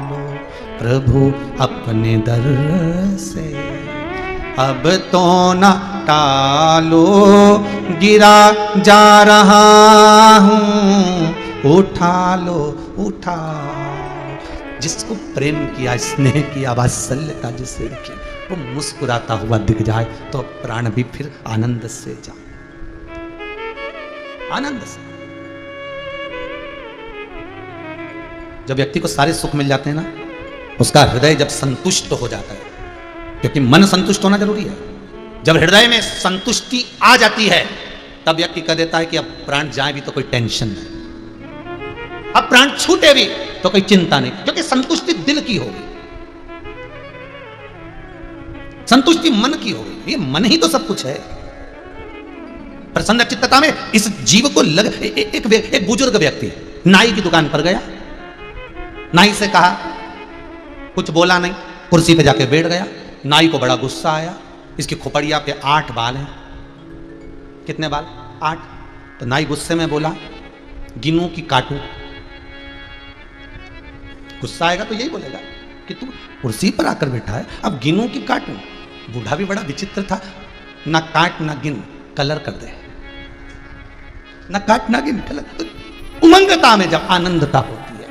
लो, प्रभु अपने दर से अब तो न टालो, गिरा जा रहा हूं उठा लो उठा लो। जिसको प्रेम किया, स्नेह किया, वात्सल्यता जिसे रखी, वो मुस्कुराता हुआ दिख जाए तो प्राण भी फिर आनंद से जाए, आनंद से। जब व्यक्ति को सारे सुख मिल जाते हैं ना, उसका हृदय जब संतुष्ट हो जाता है, क्योंकि मन संतुष्ट होना जरूरी है। जब हृदय में संतुष्टि आ जाती है तब व्यक्ति कह देता है कि अब प्राण जाए भी तो कोई टेंशन नहीं, अब प्राण छूटे भी तो कोई चिंता नहीं, क्योंकि संतुष्टि दिल की होगी, संतुष्टि मन की होगी। ये मन ही तो सब कुछ है। प्रसन्न चित्तता में इस जीव को एक बुजुर्ग व्यक्ति नाई की दुकान पर गया, नाई से कहा, कुछ बोला नहीं, कुर्सी पे जाके बैठ गया। नाई को बड़ा गुस्सा आया, इसकी खोपड़िया पे 8 बाल हैं। कितने बाल? 8। तो नाई गुस्से में बोला, गिनूं कि काटूं? गुस्सा आएगा तो यही बोलेगा कि तू कुर्सी पर आकर बैठा है, अब गिनूं कि काटूं? बूढ़ा भी बड़ा विचित्र था, ना काट ना गिन, कलर कर दे, ना काट ना गिन कलर। तो उमंगता में जब आनंदता होती है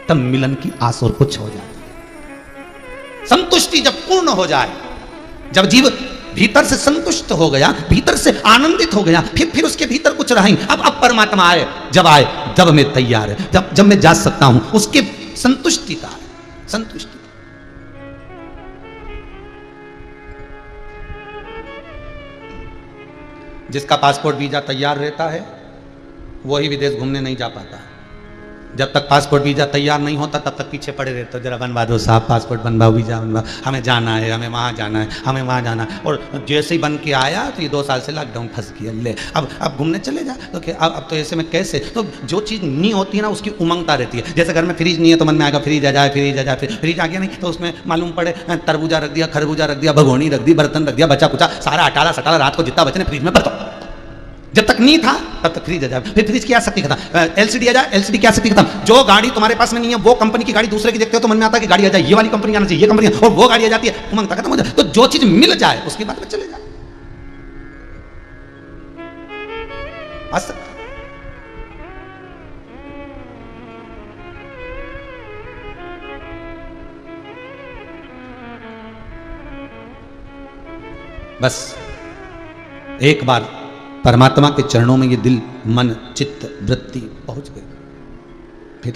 तब मिलन की आस और कुछ हो जाती है। संतुष्टि जब पूर्ण हो जाए, जब जीव भीतर से संतुष्ट हो गया, भीतर से आनंदित हो गया, फिर उसके भीतर कुछ रहा ही। अब परमात्मा आए जब मैं तैयार है, जब मैं जा सकता हूं, उसके संतुष्टि का संतुष्टि। जिसका पासपोर्ट वीजा तैयार रहता है वही विदेश घूमने नहीं जा पाता। जब तक पासपोर्ट वीजा तैयार नहीं होता तब तक पीछे पड़े रहते हो, जरा बनवा दो साहब, पासपोर्ट बनवाओ, वीजा बनवाओ, हमें जाना है, हमें वहाँ जाना है, हमें वहाँ जाना है। और जैसे ही बन के आया तो ये 2 साल से लॉकडाउन फंस गया, ले अब घूमने चले जा। तो अब तो ऐसे में कैसे? तो जो चीज़ नहीं होती है ना, उसकी उमंगता रहती है। जैसे घर में फ्रिज नहीं है तो मन में आएगा फ्रिज आ जाए, फ्रिज आ जाए, फ्रिज आ गया नहीं तो उसमें मालूम पड़े तरबूजा रख दिया, खरबूजा रख दिया, भगोनी रख दी, बर्तन रख दिया, बचा कुचा सारा अटाला सटाला रात को जितना बचने फ्रिज में भर दो। जब तक नहीं था तब तक फ्रिज आ जाए, फिर फ्रिज की आसक्ति खत्म, एलसीडी आ जाए, एलसीडी की आसक्ति खत्म। जो गाड़ी तुम्हारे पास में नहीं है वो कंपनी की गाड़ी दूसरे की देखते हो तो मन में आता है कि गाड़ी आ जाए, ये वाली कंपनी आना चाहिए, ये कंपनी, और वो गाड़ी आ जाती है, उमंगता खत्म हो जाए। तो जो चीज मिल जाए उसके बाद में चले जाए। बस एक बार परमात्मा के चरणों में ये दिल, मन, चित्त, वृत्ति पहुंच गई, फिर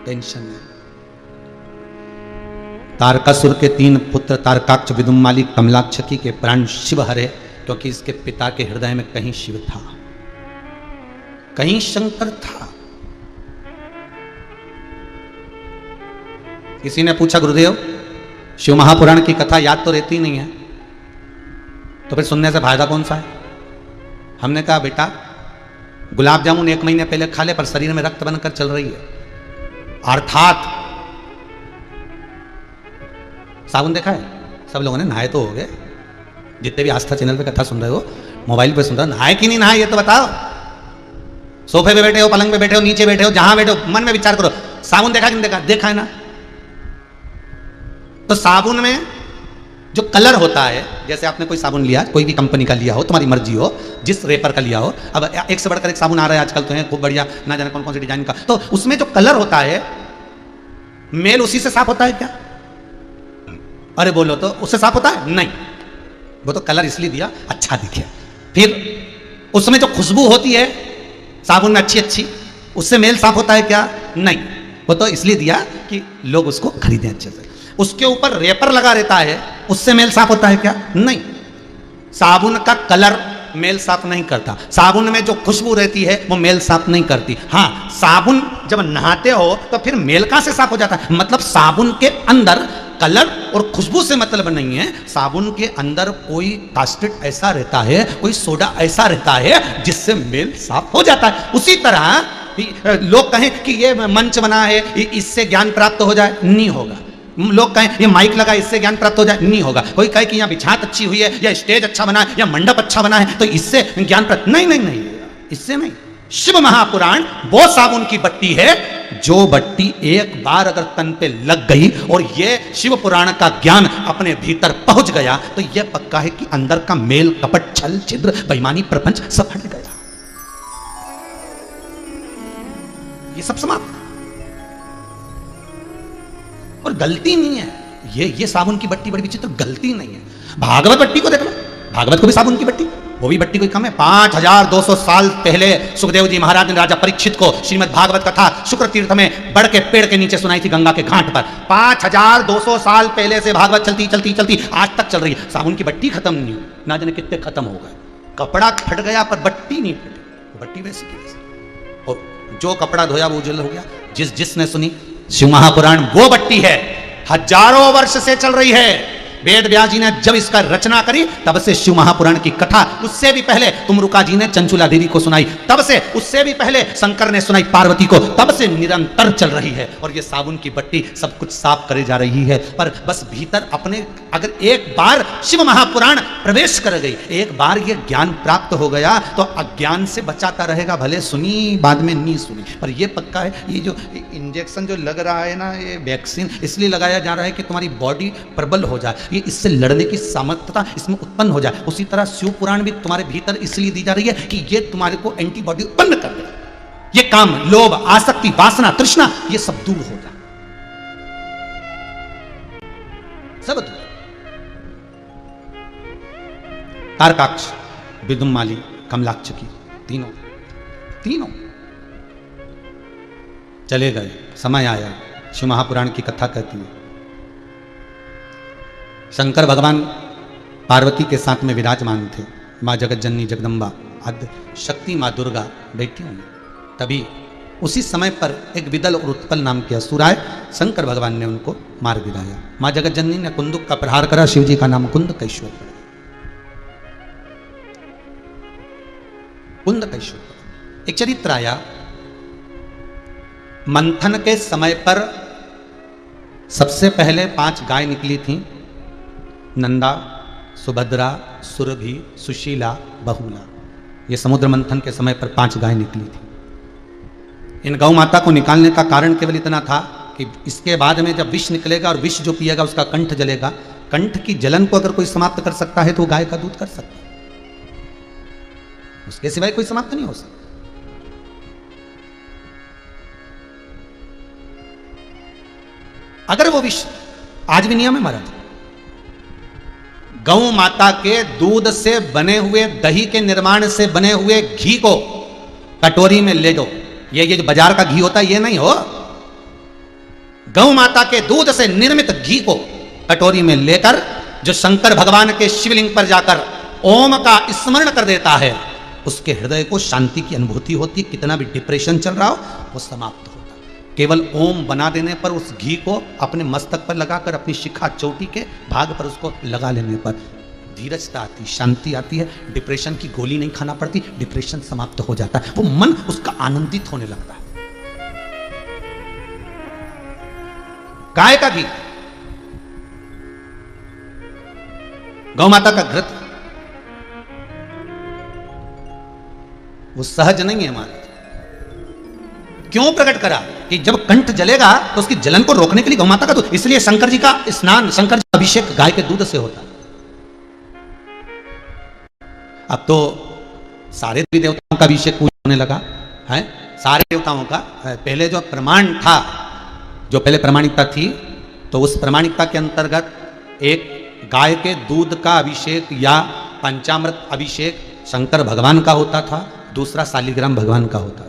टेंशन नहीं। तारकासुर के 3 पुत्र तारकाक्ष, विदुम्माली, कमलाक्षकी के प्राण शिव हरे, क्योंकि इसके पिता के हृदय में कहीं शिव था, कहीं शंकर था। किसी ने पूछा, गुरुदेव शिव महापुराण की कथा याद तो रहती नहीं है, तो फिर सुनने से फायदा कौन सा है? हमने कहा, बेटा गुलाब जामुन 1 महीने पहले खा ले पर शरीर में रक्त बनकर चल रही है, अर्थात साबुन देखा है, सब लोगों ने नहाए तो हो गए, जितने भी आस्था चैनल पे कथा सुन रहे हो, मोबाइल पे सुन रहे हो, नहाए कि नहीं नहाए ये तो बताओ। सोफे पे बैठे हो, पलंग पे बैठे हो, नीचे बैठे हो, जहां बैठे हो, मन में विचार करो, साबुन देखा कि नहीं देखा? देखा है ना। तो साबुन में जो कलर होता है, जैसे आपने कोई साबुन लिया, कोई भी कंपनी का लिया हो, तुम्हारी मर्जी हो, जिस रेपर का लिया हो, अब एक से बढ़कर एक साबुन आ रहा है आजकल तो है खूब बढ़िया, ना जाने कौन कौन से डिजाइन का, तो उसमें जो कलर होता है, मेल उसी से साफ होता है क्या? अरे बोलो तो उससे साफ होता है? नहीं, वो तो कलर इसलिए दिया अच्छा दिखे। फिर उसमें जो खुशबू होती है साबुन में अच्छी अच्छी, उससे मेल साफ होता है क्या? नहीं, वो तो इसलिए दिया कि लोग उसको खरीदें अच्छे से। उसके ऊपर रेपर लगा रहता है, उससे मेल साफ होता है क्या? नहीं। साबुन का कलर मेल साफ नहीं करता, साबुन में जो खुशबू रहती है वो मेल साफ नहीं करती। हाँ, साबुन जब नहाते हो तो फिर मेल कहां से साफ हो जाता है? मतलब साबुन के अंदर कलर और खुशबू से मतलब नहीं है, साबुन के अंदर कोई कास्टेट ऐसा रहता है, कोई सोडा ऐसा रहता है जिससे मेल साफ हो जाता है। उसी तरह लोग कहें कि ये मंच बना है इससे ज्ञान प्राप्त हो जाए, नहीं होगा। लोग कहें ये माइक लगा इससे ज्ञान प्राप्त हो जाए, नहीं होगा। कोई कहे कि यहाँ बिछात अच्छी हुई है, या स्टेज अच्छा बना है, या मंडप अच्छा बना है, तो इससे ज्ञान प्राप्त, नहीं नहीं नहीं, इससे नहीं। शिव महापुराण वो साबुन की बट्टी है, जो बट्टी एक बार अगर तन पे लग गई और ये शिव पुराण का ज्ञान अपने भीतर पहुंच गया, तो यह पक्का है कि अंदर का मेल कपट छल छिद्र बेईमानी प्रपंच सब हट गया, ये सब समाप्त। और गलती नहीं है, ये साबुन की बट्टी बड़ी विचित्र, गलती नहीं है। भागवत बट्टी को देख लो, भागवत को भी साबुन की बट्टी, वो भी बट्टी कोई कम है। 5200 साल पहले सुखदेव जी महाराज ने राजा परीक्षित को श्रीमद् भागवत कथा शुक्र तीर्थ में बढ़ के पेड़ के नीचे सुनाई थी, गंगा के घाट पर। 5200 साल पहले से भागवत चलती चलती चलती आज तक चल रही है, साबुन की बट्टी खत्म नहीं हुई, ना जाने कितने खत्म हो गए। कपड़ा फट गया पर बट्टी नहीं फटी, बट्टी वैसी की वैसी। और जो कपड़ा धोया वो उजल हो गया। जिसने सुनी शिव महापुराण वो बट्टी है, हजारों वर्ष से चल रही है। वेद व्यास जी ने जब इसका रचना करी तब से शिव महापुराण की कथा, उससे भी पहले तुमरुका जी ने चंचुला देवी को सुनाई, तब से, उससे भी पहले शंकर ने सुनाई पार्वती को, तब से निरंतर चल रही है। और ये साबुन की बट्टी सब कुछ साफ करे जा रही है, पर बस भीतर अपने अगर एक बार शिव महापुराण प्रवेश कर गई, एक बार ये ज्ञान प्राप्त हो गया, तो अज्ञान से बचाता रहेगा। भले सुनी बाद में नहीं सुनी, पर ये पक्का है, ये जो इंजेक्शन जो लग रहा है ना, ये वैक्सीन इसलिए लगाया जा रहा है कि तुम्हारी बॉडी प्रबल हो जाए, ये इससे लड़ने की सामर्थ्यता इसमें उत्पन्न हो जाए। उसी तरह शिव पुराण भी तुम्हारे भीतर इसलिए दी जा रही है कि ये तुम्हारे को एंटीबॉडी उत्पन्न कर दे, ये काम, लोभ, आसक्ति, वासना, तृष्णा, ये सब दूर हो जाए, सब दूर। तारकाक्ष, विदुमाली, कमलाक्षकी, तीनों चले गए। समय आया, शिव महापुराण की कथा कहती है, शंकर भगवान पार्वती के साथ में विराजमान थे, माँ जगत जननी जगदम्बा आद्य शक्ति माँ दुर्गा बैठी हुई। तभी उसी समय पर एक विदल और उत्पल नाम के असुर आए, शंकर भगवान ने उनको मार गिराया। माँ जगत जननी ने कुंदुक का प्रहार करा, शिव जी का नाम कुंदकेश्वर पड़ा, कुंदकेश्वर। एक चरित्र आया, मंथन के समय पर सबसे पहले 5 गाय निकली थी, नंदा, सुभद्रा, सुरभि, सुशीला, बहुला। ये समुद्र मंथन के समय पर 5 गाय निकली थी। इन गौ माता को निकालने का कारण केवल इतना था कि इसके बाद में जब विष निकलेगा और विष जो पिएगा उसका कंठ जलेगा, कंठ की जलन को अगर कोई समाप्त कर सकता है तो गाय का दूध कर सकता है, उसके सिवाय कोई समाप्त नहीं हो सकता। अगर वो विष, आज भी नियम है महाराज, गौ माता के दूध से बने हुए दही के निर्माण से बने हुए घी को कटोरी में ले दो, ये जो बाजार का घी होता है ये नहीं हो, गौ माता के दूध से निर्मित घी को कटोरी में लेकर जो शंकर भगवान के शिवलिंग पर जाकर ओम का स्मरण कर देता है, उसके हृदय को शांति की अनुभूति होती है। कितना भी डिप्रेशन चल रहा हो वो समाप्त होता है। केवल ओम बना देने पर, उस घी को अपने मस्तक पर लगाकर, अपनी शिखा चोटी के भाग पर उसको लगा लेने पर धीरजता आती, शांति आती है, डिप्रेशन की गोली नहीं खाना पड़ती, डिप्रेशन समाप्त हो जाता है, वो मन उसका आनंदित होने लगता है। गाय का घी, गौ माता का घृत, वो सहज नहीं है महाराज। क्यों प्रकट करा कि जब कंठ जलेगा तो उसकी जलन को रोकने के लिए गौ माता का दूध, इसलिए शंकर जी का स्नान, शंकर जी का अभिषेक गाय के दूध से होता। अब तो सारे देवी देवताओं का अभिषेक पूजा होने लगा है, सारे देवताओं का। पहले जो प्रमाण था, जो पहले प्रमाणिकता थी, तो उस प्रमाणिकता के अंतर्गत एक गाय के दूध का अभिषेक या पंचामृत अभिषेक शंकर भगवान का होता था, दूसरा शालिग्राम भगवान का होता था।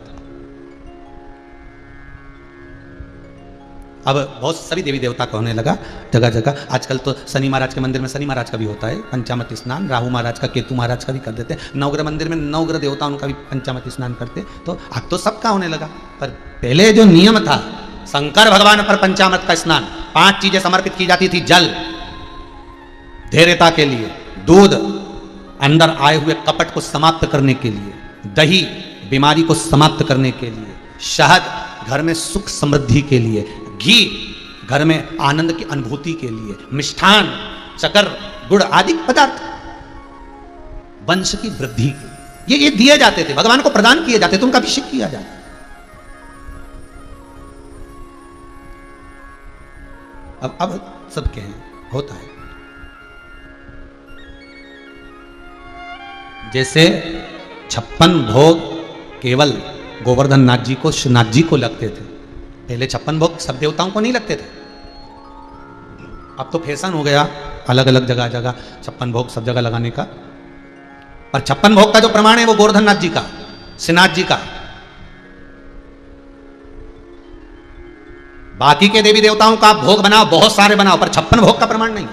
अब बहुत सभी देवी देवता का होने लगा जगह जगह। आजकल तो शनि महाराज के मंदिर में शनि महाराज का भी होता है पंचामृत स्नान, राहु महाराज का, केतु महाराज का भी कर देते हैं, नवग्रह मंदिर में नवग्रह देवता उनका भी पंचामृत स्नान करते। तो अब तो सबका होने लगा, पर पहले जो नियम था शंकर भगवान पर पंचामृत का स्नान, 5 चीजें समर्पित की जाती थी। जल धैर्यता के लिए, दूध अंदर आए हुए कपट को समाप्त करने के लिए, दही बीमारी को समाप्त करने के लिए, शहद घर में सुख समृद्धि के लिए, घी घर में आनंद की अनुभूति के लिए, मिष्ठान, शक्कर, गुड़ आदि पदार्थ वंश की वृद्धि के ये दिए जाते थे, भगवान को प्रदान किए जाते थे, उनका अभिषेक किया जाता। अब सबके हैं, होता है। जैसे 56 भोग केवल गोवर्धन नाथ जी को, श्रीनाथ जी को लगते थे। पहले 56 भोग सब देवताओं को नहीं लगते थे। अब तो फैशन हो गया अलग अलग जगह जगह 56 भोग सब जगह लगाने का। पर 56 भोग का जो प्रमाण है वो गोवर्धन नाथ जी का, श्रीनाथ जी का। बाकी के देवी देवताओं का भोग बनाओ, बहुत सारे बनाओ, पर 56 भोग का प्रमाण नहीं,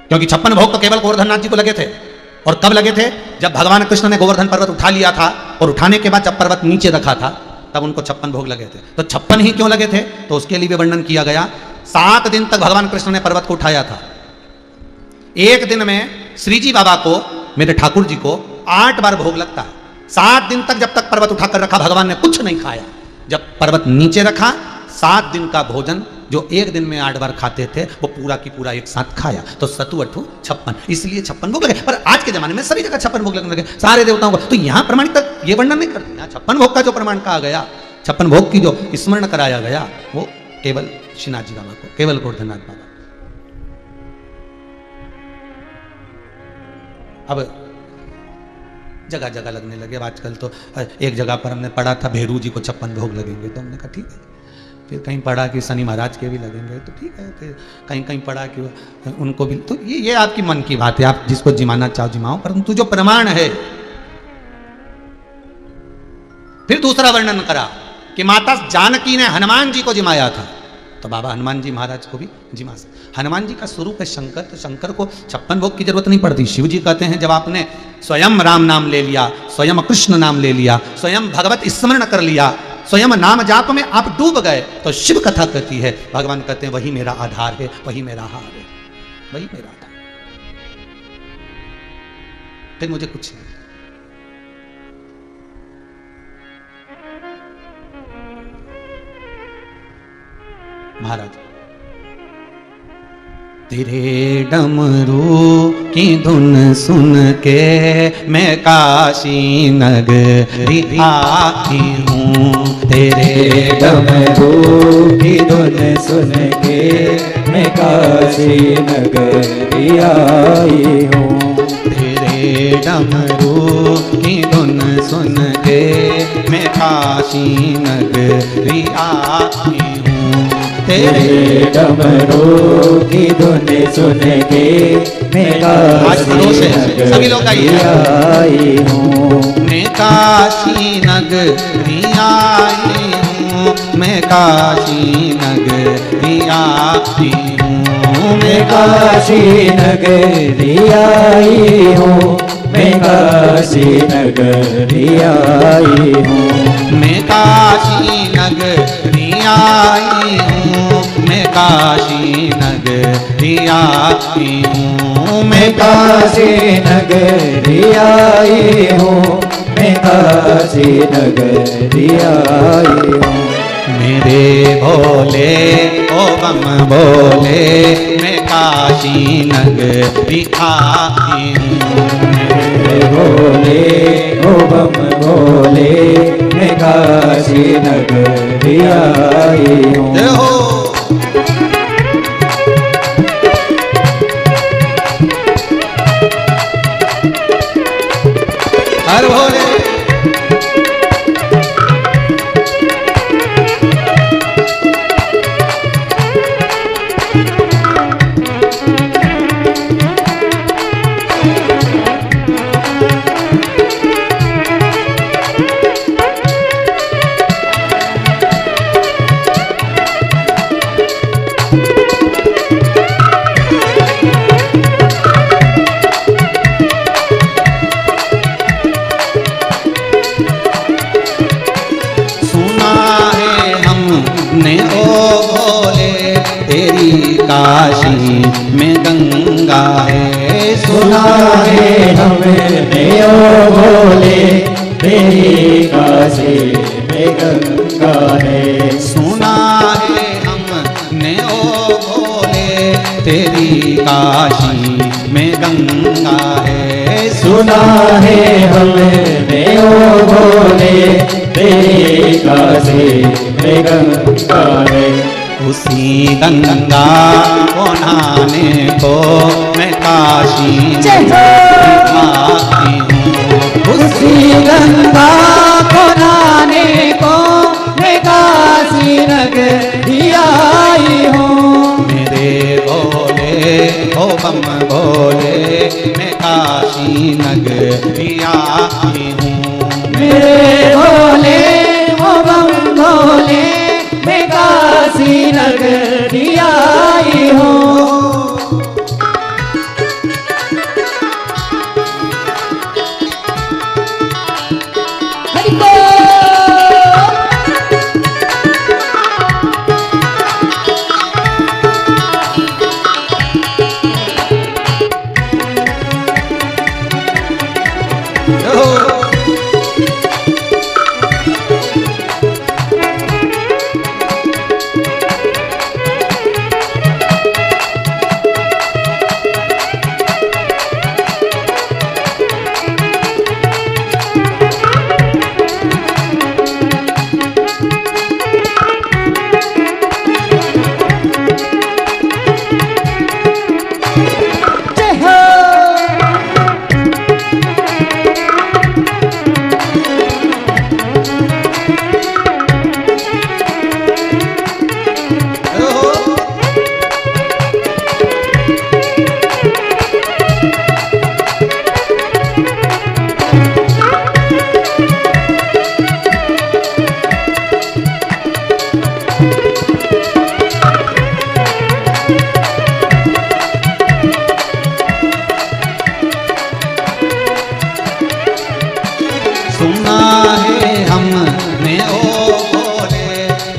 क्योंकि 56 भोग तो केवल गोवर्धन नाथ जी को लगे थे। और कब लगे थे? जब भगवान कृष्ण ने गोवर्धन पर्वत उठा लिया था, और उठाने के बाद जब पर्वत नीचे रखा था तब उनको 56 भोग लगे थे। तो 56 ही क्यों लगे थे? तो उसके लिए भी वर्णन किया गया। 7 दिन तक भगवान कृष्ण ने पर्वत को उठाया था। एक दिन में श्री जी बाबा को, मेरे ठाकुर जी को 8 बार भोग लगता है। 7 दिन तक जब तक पर्वत उठाकर रखा भगवान ने कुछ नहीं खाया। जब पर्वत नीचे रखा 7 दिन का भोजन जो एक दिन में 8 बार खाते थे वो पूरा की पूरा एक साथ खाया। तो सतु अठु 56, इसलिए 56 भोग लगे। पर आज के जमाने में सभी जगह 56 भोग लगने लगे सारे देवताओं को। तो यहां प्रमाणिक तक ये वर्णन नहीं करते। यहाँ 56 भोग का जो प्रमाण कहा गया, 56 भोग की जो स्मरण कराया गया, वो केवल श्रीनाथ जी बाबा को, केवल गोवर्धननाथ बाबा। अब जगह जगह लगने लगे। अब आजकल तो एक जगह पर हमने पढ़ा था भेरू जी को 56 भोग लगेंगे, तो हमने कहा ठीक है। फिर कहीं पढ़ा कि शनि महाराज के भी लगेंगे, तो ठीक है। फिर कहीं कहीं पढ़ा कि उनको भी, तो ये आपकी मन की बात है, आप जिसको जिमाना चाहो जिमाओ, परंतु जो प्रमाण है। फिर दूसरा वर्णन करा कि माता जानकी ने हनुमान जी को जिमाया था, तो बाबा हनुमान जी महाराज को भी जिमा सकते। हनुमान जी का स्वरूप है शंकर, तो शंकर को 56 भोग की जरूरत नहीं पड़ती। शिव जी कहते हैं जब आपने स्वयं राम नाम ले लिया, स्वयं कृष्ण नाम ले लिया, स्वयं भगवत स्मरण कर लिया, स्वयं नाम जाप में आप डूब गए, तो शिव कथा कहती है, भगवान कहते हैं वही मेरा आधार है, वही मेरा हार है, वही मेरा आधार। फिर मुझे कुछ नहीं। महाराज तेरे डमरू की धुन सुन के मैं काशी नगरी आई हूँ। तेरे डमरू की धुन सुन के मैं काशी नगरी आई हूँ। तेरे डमरू की धुन सुन के मैं काशी नगरी आई हूँ। तेरे डमरू की धुन सुन के मैं काशी सभी लोग आई हूँ। मैं काशी नगरी आई हूँ, मैं काशी नगरी आई हूँ। मैं काशी नगरी आई हूँ, मैं काशी नगरी आई हूँ। मैं काशी नगरी आई हूँ, मैं काशी नगरी आई हूँ। मैं काशी नगरी आई हूँ, मैं काशी नगरी आई हूँ। मेरे भोले ओ बम भोले मैं काशी नगरी आई हूँ। मेरे भोले ओ बम भोले मैं काशी नगरी आई हूँ। जय हो। हर भोले ने ओ भोले तेरी काशी में गंगा है। सुना है हमने ओ भोले तेरी काशी में गंगा है। सुना है हमने ओ भोले तेरी काशी में गंगा है। सुना है हमने ओ भोले तेरी काशी में गंगा है। उसी गंगा को नहाने को मैं काशी आई हूँ। उसी गंगा को नहाने को मैं काशी नगरी आई हूँ। मेरे भोले ओ बम भोले मैं काशी नगरी आई हूँ। मेरे भोले ओ बम भोले मैं काशी नगरी आई हूँ।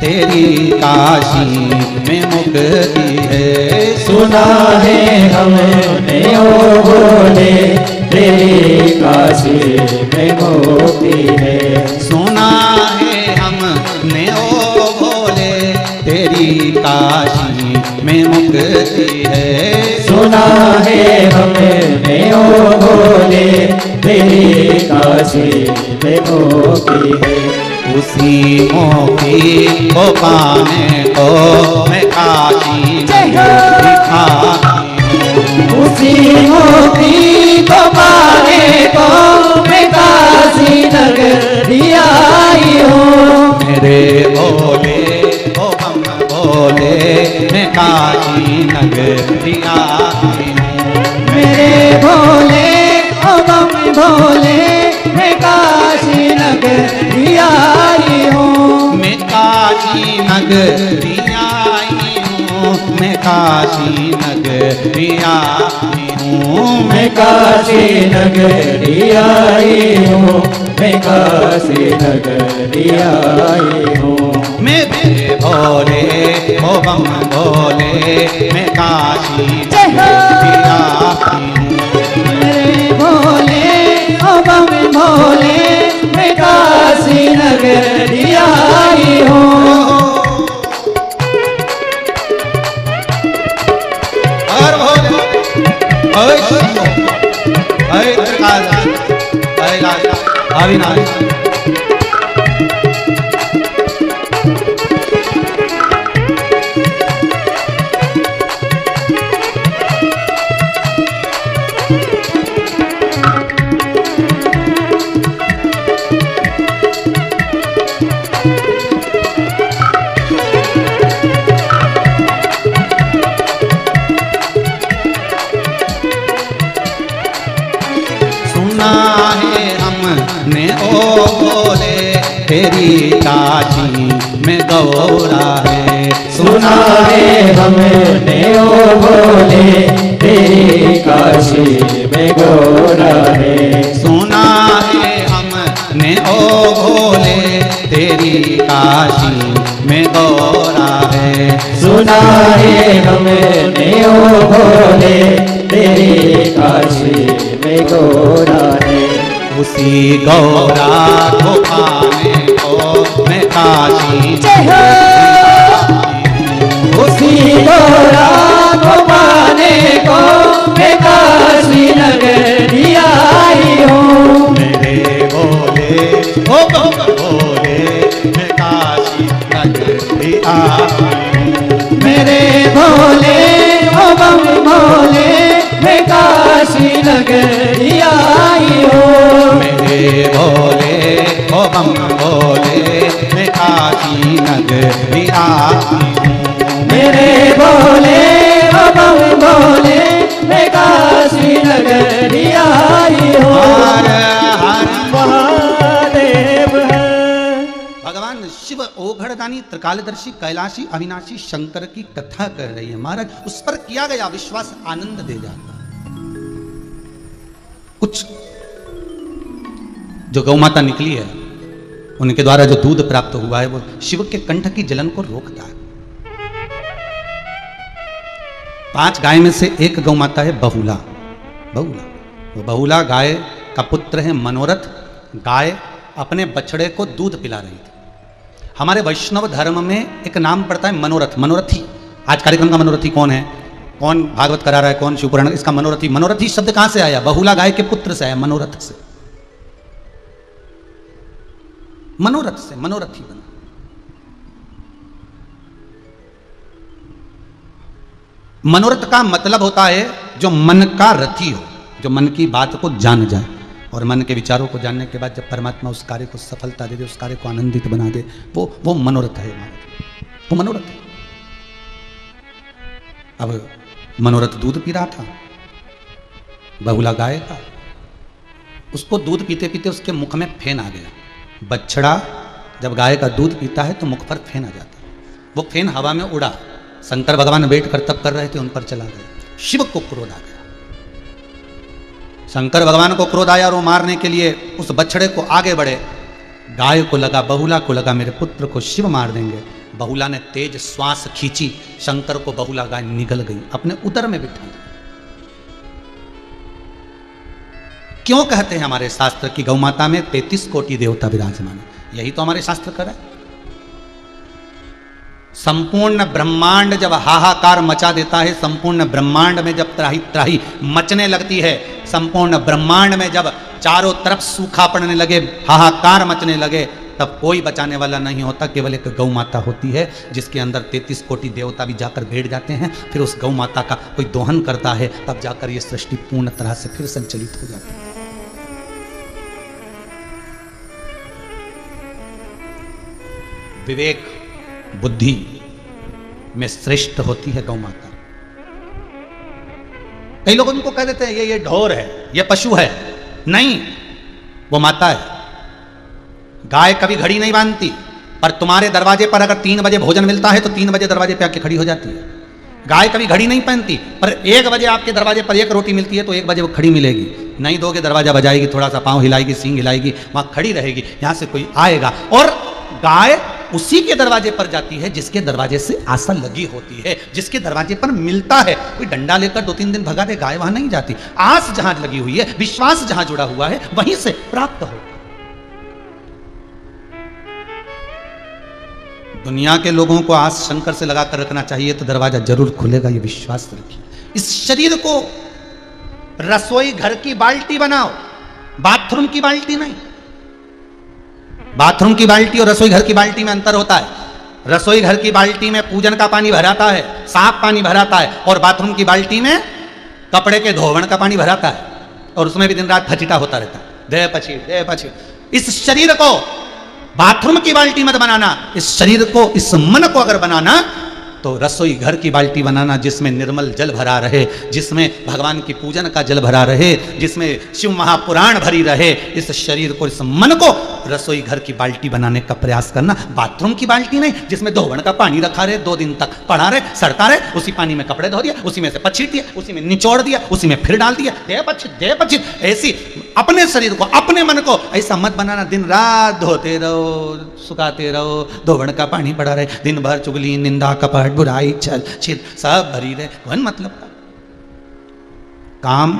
तेरी काशी में मुक्ति है। सुना है हमने ओ भोले तेरी काशी में मुक्ति है। सुना है हमने ओ भोले तेरी काशी में मुक्ति है। सुना है हमने ओ भोले तेरी काशी में मुक्ति है। उसी मोती को पाने को मैं काशी नगरी आई हूँ। उसी मोती को पाने को मैं काशी नगरी आई हूँ। मेरे भोले ओ बम भोले मैं काशी नगरी आई हूँ। मेरे भोले ओ बम भोले मैं काशी नगरी आई हूँ। मैं काशी नगरी आई हूँ। मैं काशी नगरी आई हूँ। मैं काशी नगरी आई हूँ। मैं काशी नगरी आई हूँ। मेरे भोले ओ बम भोले मैं काशी नगरी आई हूँ। मेरे भोले ओ बम भोले मैं काशी नगरी आई हूँ। हर भोले हर शंभो हर त्रिकाल हर लाल अविनाश ने ओ बोले तेरी काशी में गौरा है। सुना है हमने ओ बोले तेरी काशी में गौरा है। सुना है हमने ओ बोले तेरी काशी में गौरा है। सुना है हमने ओ बोले तेरी काशी में गौरा है। उसी गौरा को पाने को मैं काशी उसी गौरा को पाने को मैं काशी नगरी आई हूँ। मेरे बोले ओ बोले मैं काशी नगरी आई हूँ। मेरे भोले ओ बम भोले मैं काशी नगरी आई हूँ। मेरे भोले ओ बम भोले मैं काशी नगरी आई हूँ। मेरे भोले ओ बम भोले मैं काशी नगरी आई हूँ। हर हर महादेव भगवान शिव ओघड़दानी त्रिकालदर्शी कैलाशी अविनाशी शंकर की कथा कर रही है महाराज। उस पर किया गया विश्वास आनंद दे जाता। कुछ जो गौ माता निकली है उनके द्वारा जो दूध प्राप्त हुआ है वो शिव के कंठ की जलन को रोकता है। 5 गाय में से एक गौ माता है बहुला। बहुला वो बहुला गाय का पुत्र है मनोरथ। गाय अपने बछड़े को दूध पिला रही थी। हमारे वैष्णव धर्म में एक नाम पड़ता है मनोरथ, मनोरथी। आज कार्यक्रम का मनोरथी कौन है? कौन भागवत करा रहा है? कौन शिवपुराण? इसका मनोरथी। मनोरथी शब्द कहां से आया? बहुला गाय के पुत्र से आया, मनोरथ से। मनोरथ से मनोरथी बना। मनोरथ का मतलब होता है जो मन का रथी हो, जो मन की बात को जान जाए और मन के विचारों को जानने के बाद जब परमात्मा उस कार्य को सफलता दे दे, उस कार्य को आनंदित बना दे, वो मनोरथ है। वो मनोरथ है। अब मनोरथ दूध पी रहा था, बहुला गाय का। उसको दूध पीते पीते उसके मुख में फेन आ गया। बछड़ा जब गाय का दूध पीता है तो मुख पर फेन आ जाता है। वो फेन हवा में उड़ा। शंकर भगवान बैठ कर तप कर रहे थे, उन पर चला गया। शिव को क्रोध आ गया। शंकर भगवान को क्रोध आया और वो मारने के लिए उस बछड़े को आगे बढ़े। गाय को लगा, बहुला को लगा मेरे पुत्र को शिव मार देंगे। बहुला ने तेज श्वास खींची, शंकर को बहुला गाय निगल गई, अपने उदर में बिठा। क्यों कहते हैं हमारे शास्त्र की गौ माता में 33 कोटि देवता विराजमान है? यही तो हमारे शास्त्र कर है। संपूर्ण ब्रह्मांड जब हाहाकार मचा देता है, संपूर्ण ब्रह्मांड में जब त्राही त्राही मचने लगती है, संपूर्ण ब्रह्मांड में जब चारों तरफ सूखा पड़ने लगे, हाहाकार मचने लगे, तब कोई बचाने वाला नहीं होता। केवल एक गौ माता होती है जिसके अंदर 33 कोटि देवता भी जाकर बैठ जाते हैं। फिर उस गौ माता का कोई दोहन करता है, तब जाकर ये सृष्टि पूर्ण तरह से फिर संचलित हो जाती है। विवेक बुद्धि में श्रेष्ठ होती है गौ माता। कई लोग उनको कह देते हैं ये ढोर है, ये पशु है। नहीं, वो माता है। गाय कभी घड़ी नहीं बांधती, पर तुम्हारे दरवाजे पर अगर 3 बजे भोजन मिलता है तो 3 बजे दरवाजे पे आके खड़ी हो जाती है। गाय कभी घड़ी नहीं पहनती, पर 1 बजे आपके दरवाजे पर 1 रोटी मिलती है तो 1 बजे वो खड़ी मिलेगी। नहीं दोगे दरवाजा बजाएगी, थोड़ा सा पांव हिलाएगी, सींग हिलाएगी, वहां खड़ी रहेगी। यहां से कोई आएगा। और गाय उसी के दरवाजे पर जाती है जिसके दरवाजे से आशा लगी होती है, जिसके दरवाजे पर मिलता है। कोई डंडा लेकर 2-3 दिन भगा दे, गाय वहां नहीं जाती। आस जहां लगी हुई है, विश्वास जहां जुड़ा हुआ है, वहीं से प्राप्त हो। दुनिया के लोगों को आज शंकर से लगा कर रखना चाहिए तो दरवाजा जरूर खुलेगा, ये विश्वास रखिए। इस शरीर को रसोई घर की बाल्टी बनाओ, बाथरूम की बाल्टी नहीं। बाथरूम की बाल्टी और रसोई घर की बाल्टी में अंतर होता है। रसोई घर की बाल्टी में पूजन का पानी भराता है, साफ पानी भराता है, और बाथरूम की बाल्टी में कपड़े के धोवण का पानी भराता है, और उसमें भी दिन रात फचीटा होता रहता है, देह पछीट। इस शरीर को बाथरूम की बाल्टी मत बनाना, इस शरीर को, इस मन को अगर बनाना तो रसोई घर की बाल्टी बनाना, जिसमें निर्मल जल भरा रहे, जिसमें भगवान की पूजन का जल भरा रहे, जिसमें शिव महापुराण भरी रहे। इस शरीर को, इस मन को रसोई घर की बाल्टी बनाने का प्रयास करना, बाथरूम की बाल्टी नहीं जिसमें धोवण का पानी रखा रहे, 2 दिन तक पड़ा रहे, सड़ता रहे, उसी पानी में कपड़े धो दिया, उसी में से पछीट दिया, उसी में निचोड़ दिया, उसी में फिर डाल दिया, देह पछित। ऐसी अपने शरीर को, अपने मन को ऐसा मत बनाना। दिन रात धोते रहो, सुखाते रहो, धोवण का पानी पड़ा रहे, दिन भर चुगली, निंदा, कपट, बुराई, छल छिल सब भरी रहे। वन मतलब काम,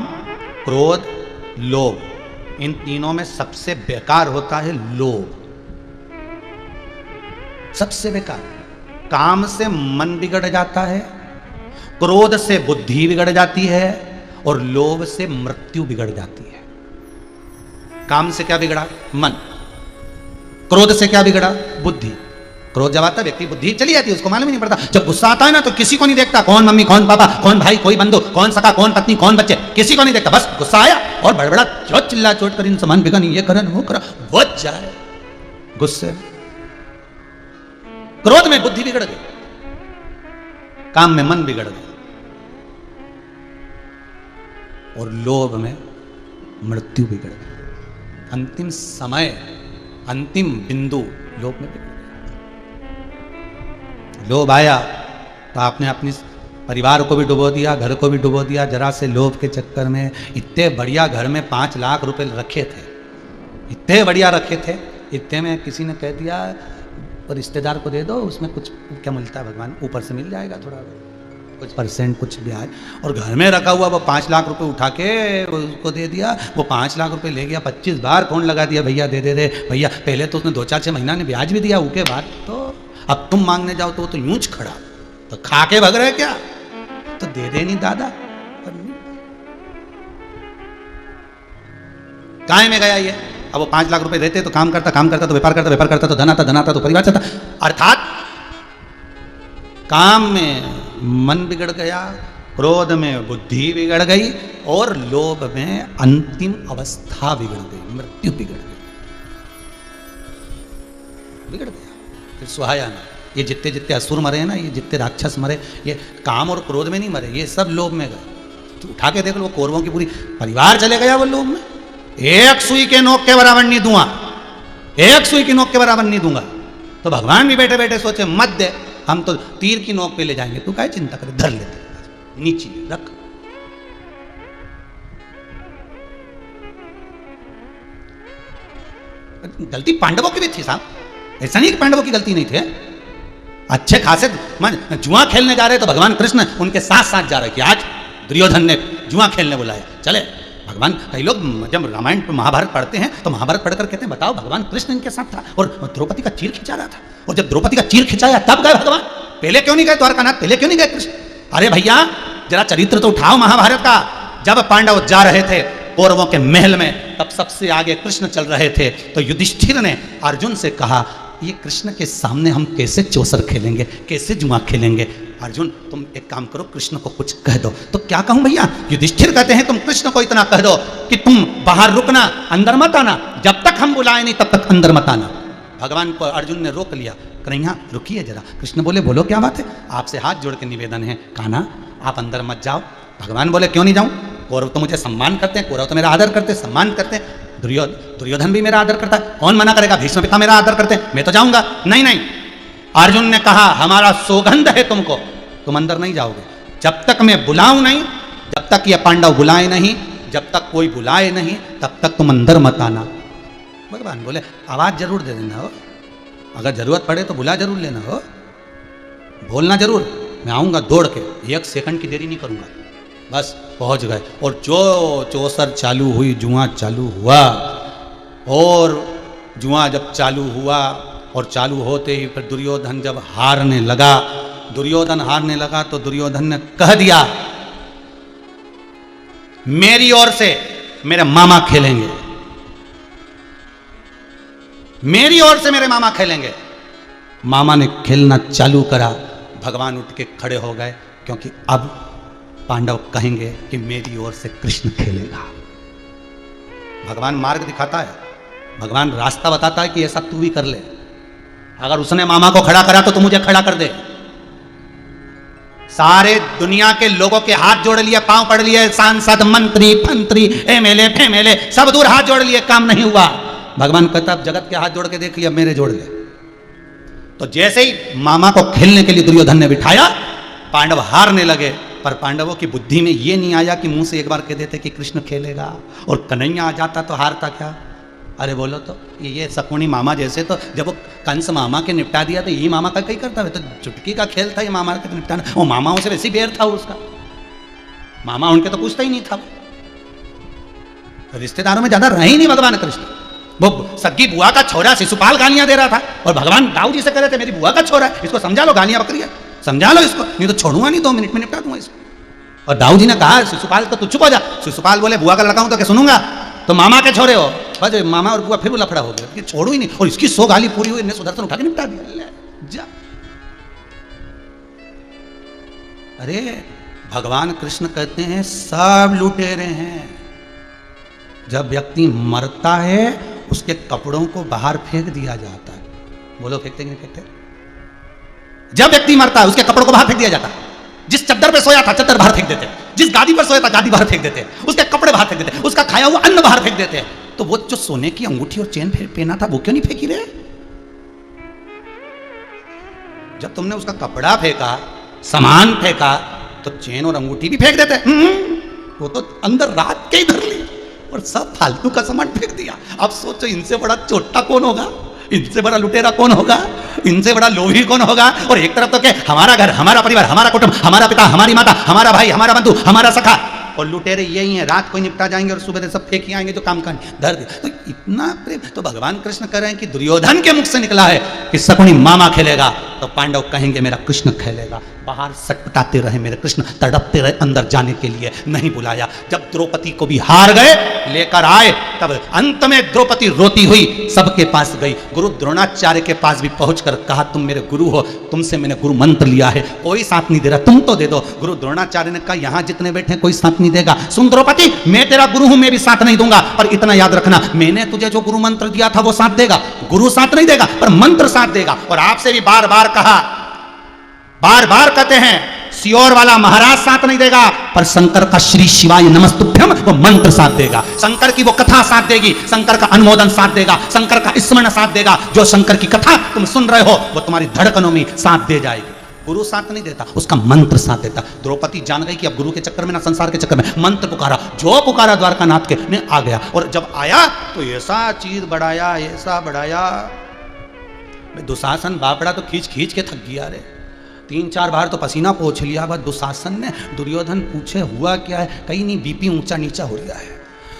क्रोध, लोभ, इन तीनों में सबसे बेकार होता है लोभ, सबसे बेकार। काम से मन बिगड़ जाता है, क्रोध से बुद्धि बिगड़ जाती है, और लोभ से मृत्यु बिगड़ जाती है। काम से क्या बिगड़ा? मन। क्रोध से क्या बिगड़ा? बुद्धि। क्रोध जब आता है व्यक्ति बुद्धि चली जाती है, उसको मालूम ही नहीं पड़ता। जब गुस्सा आता है ना तो किसी को नहीं देखता, कौन मम्मी, कौन पापा, कौन भाई, कोई बंधु, कौन सका, कौन पत्नी, कौन बच्चे, किसी को नहीं देखता। बस गुस्सा आया और बड़बड़ा जो चिल्ला चोट कर इन सामान बिगन, ये करन वो करा, वो जाए गुस्से। क्रोध में बुद्धि बिगड़ गई, काम में मन बिगड़ गया, और लोभ में मृत्यु बिगड़ गई। अंतिम समय, अंतिम बिंदु लोभ में बिगड़ गया। लोभ आया तो आपने अपनी परिवार को भी डुबो दिया, घर को भी डुबो दिया, जरा से लोभ के चक्कर में। इतने बढ़िया घर में 5 लाख रुपए रखे थे, इतने बढ़िया रखे थे, इतने में किसी ने कह दिया और रिश्तेदार को दे दो, उसमें कुछ क्या मिलता है भगवान, ऊपर से मिल जाएगा थोड़ा कुछ परसेंट, कुछ ब्याज। और घर में रखा हुआ वो 5 लाख रुपए उठा के उसको दे दिया, वो 5 लाख रुपए ले गया, 25 बार फोन लगा दिया, भैया दे दे भैया। पहले तो उसने 2-4-6 महीना ने ब्याज भी दिया, उसके बाद तो अब तुम मांगने जाओ तो यूं खड़ा, तो खा के भग रहे क्या, तो दे दे नहीं दादा। काय में गया ये? अब वो 5 लाख रुपए देते तो काम करता तो व्यापार करता तो धन आता तो परिवार चलता। अर्थात काम में मन बिगड़ गया, क्रोध में बुद्धि बिगड़ गई, और लोभ में अंतिम अवस्था बिगड़ गई, मृत्यु बिगड़ गया। फिर सुहाया ना। ये जितने असुर मरे हैं ना, ये जितने राक्षस मरे, ये काम और क्रोध में नहीं मरे, ये सब लोभ में गए। तो उठा के देख लो, कौरवों की पूरी परिवार चले गया वो लोभ में। एक सुई के नोक के बराबर नहीं दूंगा, एक सुई की नोक के बराबर नहीं दूंगा। तो भगवान भी बैठे बैठे सोचे मत दे, हम तो तीर की नोक पे ले जाएंगे, तू काहे चिंता करे, धर लेते, नीचे रख। गलती पांडवों की भी थी साहब, ऐसा नहीं कि पांडवों की गलती नहीं थी। अच्छे खासे जुआ खेलने जा रहे तो भगवान कृष्ण उनके साथ साथ जा रहे कि आज दुर्योधन ने जुआ खेलने बुलाया, चले। भगवान, कई लोग जब रामायण महाभारत पढ़ते हैं तो महाभारत पढ़कर कहते हैं बताओ भगवान कृष्ण इनके साथ था और द्रौपदी का चीर खिंचा रहा था, और जब द्रौपदी का चीर खिंचाया तब गए भगवान, पहले क्यों नहीं गए द्वारकानाथ, पहले क्यों नहीं गए कृष्ण? अरे भैया जरा चरित्र तो उठाओ महाभारत का। जब पांडव जा रहे थे कौरवों के महल में, तब सबसे आगे कृष्ण चल रहे थे, तो युधिष्ठिर ने अर्जुन से कहा ये कृष्ण के सामने हम कैसे चौसर खेलेंगे, कैसे जुआ खेलेंगे? अर्जुन तुम एक काम करो, कृष्ण को कुछ कह दो। तो क्या कहूं भैया? युधिष्ठिर कहते हैं तुम कृष्ण को इतना कह दो कि तुम बाहर रुकना, अंदर मत आना, जब तक हम बुलाए नहीं तब तक अंदर मत आना। भगवान को अर्जुन ने रोक लिया, कन्हैया रुकिए जरा। कृष्ण बोले बोलो क्या बात है? आपसे हाथ जोड़ के निवेदन है, कान्हा आप अंदर मत जाओ। भगवान बोले क्यों नहीं जाऊं? कौरव तो मुझे सम्मान करते हैं, कौरव तो मेरा आदर करते हैं, सम्मान करते हैं, दुर्योधन भी मेरा आदर करता है, कौन मना करेगा? भीष्म पिता मेरा आदर करते हैं, मैं तो जाऊंगा। नहीं नहीं, अर्जुन ने कहा हमारा सौगंध है तुमको, तुम अंदर नहीं जाओगे जब तक मैं बुलाऊं नहीं, जब तक ये पांडव बुलाए नहीं, जब तक कोई बुलाए नहीं तब तक तुम अंदर मत आना। भगवान बोले आवाज जरूर दे देना हो, अगर जरूरत पड़े तो बुला जरूर लेना हो, बोलना जरूर, मैं आऊंगा दौड़ के, 1 सेकंड की देरी नहीं करूंगा। बस पहुंच गए, और जो चौसर चालू हुई, जुआ चालू हुआ, और जुआ जब चालू हुआ और चालू होते ही फिर दुर्योधन जब हारने लगा तो दुर्योधन ने कह दिया, मेरी ओर से मेरे मामा खेलेंगे, मेरी ओर से मेरे मामा खेलेंगे। मामा ने खेलना चालू करा, भगवान उठ के खड़े हो गए, क्योंकि अब पांडव कहेंगे कि मेरी ओर से कृष्ण खेलेगा। भगवान मार्ग दिखाता है, भगवान रास्ता बताता है कि ऐसा तू भी कर ले। अगर उसने मामा को खड़ा करा तो तू मुझे खड़ा कर दे। सारे दुनिया के लोगों के हाथ जोड़ लिए, पांव पड़ लिए, सांसद, मंत्री, फंत्री, एमएलए, फेमएलए सब दूर हाथ जोड़ लिए, काम नहीं हुआ। भगवान कहता अब जगत के हाथ जोड़ के देख लिया, मेरे जोड़ ले। तो जैसे ही मामा को खेलने के लिए दुर्योधन ने बिठाया, पांडव हारने लगे। पर पांडवों की बुद्धि में यह नहीं आया कि मुंह से एक बार कह देते कि कृष्ण खेलेगा और कन्हैया आ जाता तो हारता क्या। अरे बोलो तो ये शकुनी मामा जैसे, तो जब वो कंस मामा के निपटा दिया तो ये मामा का कहीं करता है, तो चुटकी का खेल था ये मामा के निपटाना। वो मामाओं से वैसे बेर था उसका, मामा उनके तो पूछता ही नहीं था। रिश्तेदारों में ज्यादा रहे ही नहीं भगवान कृष्ण। वो सग्गी बुआ का छोरा शिशुपाल गालियां दे रहा था और भगवान दाऊ जी से कह रहे थे मेरी बुआ का छोरा है, इसको समझा लो, गालियां बकरी है, समझा लो इसको, नहीं तो छोड़ूंगा नहीं, 2 मिनट में निपटा दूंगा इसको। और दाऊ जी ने कहा शिशुपाल तो तू चुप हो जा। शिशुपाल बोले बुआ का लड़का हूं तो क्या सुनूंगा, तो मामा के छोरे हो। बस मामा और बुआ फिर वो लफड़ा हो गया कि छोड़ू ही नहीं, और इसकी 100 गाली पूरी हुई, इन्हें सुदर्शन उठा के निपटा दिया। जा अरे भगवान कृष्ण कहते हैं सब लुटेरे हैं। जब व्यक्ति मरता है उसके कपड़ों को बाहर फेंक दिया जाता है। बोलो फेंकते नहीं फेंकते? जब व्यक्ति मरता है उसके कपड़ों को बाहर फेंक दिया जाता है। जिस चद्दर पे सोया था चद्दर बाहर फेंक देते, जिस गादी पर सोया था गादी बाहर फेंक देते, उसके कपड़े बाहर फेंक देते, उसका खाया हुआ अन्न बाहर फेंक देते। तो वो जो सोने की अंगूठी और चेन पहना था वो क्यों नहीं फेंकी रहे? जब तुमने उसका कपड़ा फेंका, सामान फेंका, तो चेन और अंगूठी भी फेंक देते। वो तो अंदर रात के ही धर ली और सब फालतू का सामान फेंक दिया। अब सोचो इनसे बड़ा चोटा कौन होगा, इनसे बड़ा लुटेरा कौन होगा, इनसे बड़ा लोभी कौन होगा। और एक तरफ तो क्या, हमारा घर, हमारा परिवार, हमारा कुटुंब, हमारा पिता, हमारी माता, हमारा भाई, हमारा बंधु, हमारा सखा, और लुटेरे यही हैं, रात को निपटा जाएंगे और सुबह सब फेंक ही आएंगे जो काम करने धर दे। तो इतना प्रेम। तो भगवान कृष्ण कह रहे हैं कि दुर्योधन के मुख से निकला है कि शकुनी मामा खेलेगा, तो पांडव कहेंगे मेरा कृष्ण खेलेगा। बाहर सटपटाते रहे मेरे कृष्ण, तड़पते रहे, अंदर जाने के लिए नहीं बुलाया। जब द्रौपदी को भी हार गए, लेकर आए, तब अंत में द्रौपदी रोती हुई सबके पास गई। गुरु द्रोणाचार्य के पास भी पहुंचकर कहा तुम मेरे गुरु हो, तुमसे मैंने गुरु मंत्र लिया है, कोई साथ नहीं दे रहा, तुम तो दे दो। गुरु द्रोणाचार्य ने कहा यहां जितने बैठे कोई साथ नहीं देगा। सुन द्रौपदी, मैं तेरा गुरु हूं, मैं भी साथ नहीं दूंगा, पर इतना याद रखना मैंने तुझे जो गुरु मंत्र दिया था वो साथ देगा, गुरु साथ नहीं देगा पर मंत्र साथ देगा। और आपसे भी बार बार कहा, बार बार कहते हैं, सियोर वाला महाराज साथ नहीं देगा पर शंकर का श्री शिवाय नमस्तुभ्यम वो मंत्र साथ देगा, शंकर की वो कथा साथ देगी, शंकर का अनुमोदन साथ देगा, शंकर का स्मरण साथ देगा। जो शंकर की कथा तुम सुन रहे हो वो तुम्हारी धड़कनों में साथ दे जाएगी। गुरु साथ नहीं देता, उसका मंत्र साथ देता। द्रौपदी जान गई कि अब गुरु के चक्कर में ना संसार के चक्कर में, मंत्र पुकारा, जो पुकारा द्वारकानाथ के ने आ गया। और जब आया तो ऐसा चीज बढ़ाया, ऐसा बढ़ाया, दुशासन बापड़ा तो खींच खींच के थक गया। रे 3-4 बार तो पसीना पोंछ लिया। बस दुशासन ने, दुर्योधन पूछे हुआ क्या है, कहीं नहीं बीपी ऊंचा नीचा हो रहा है,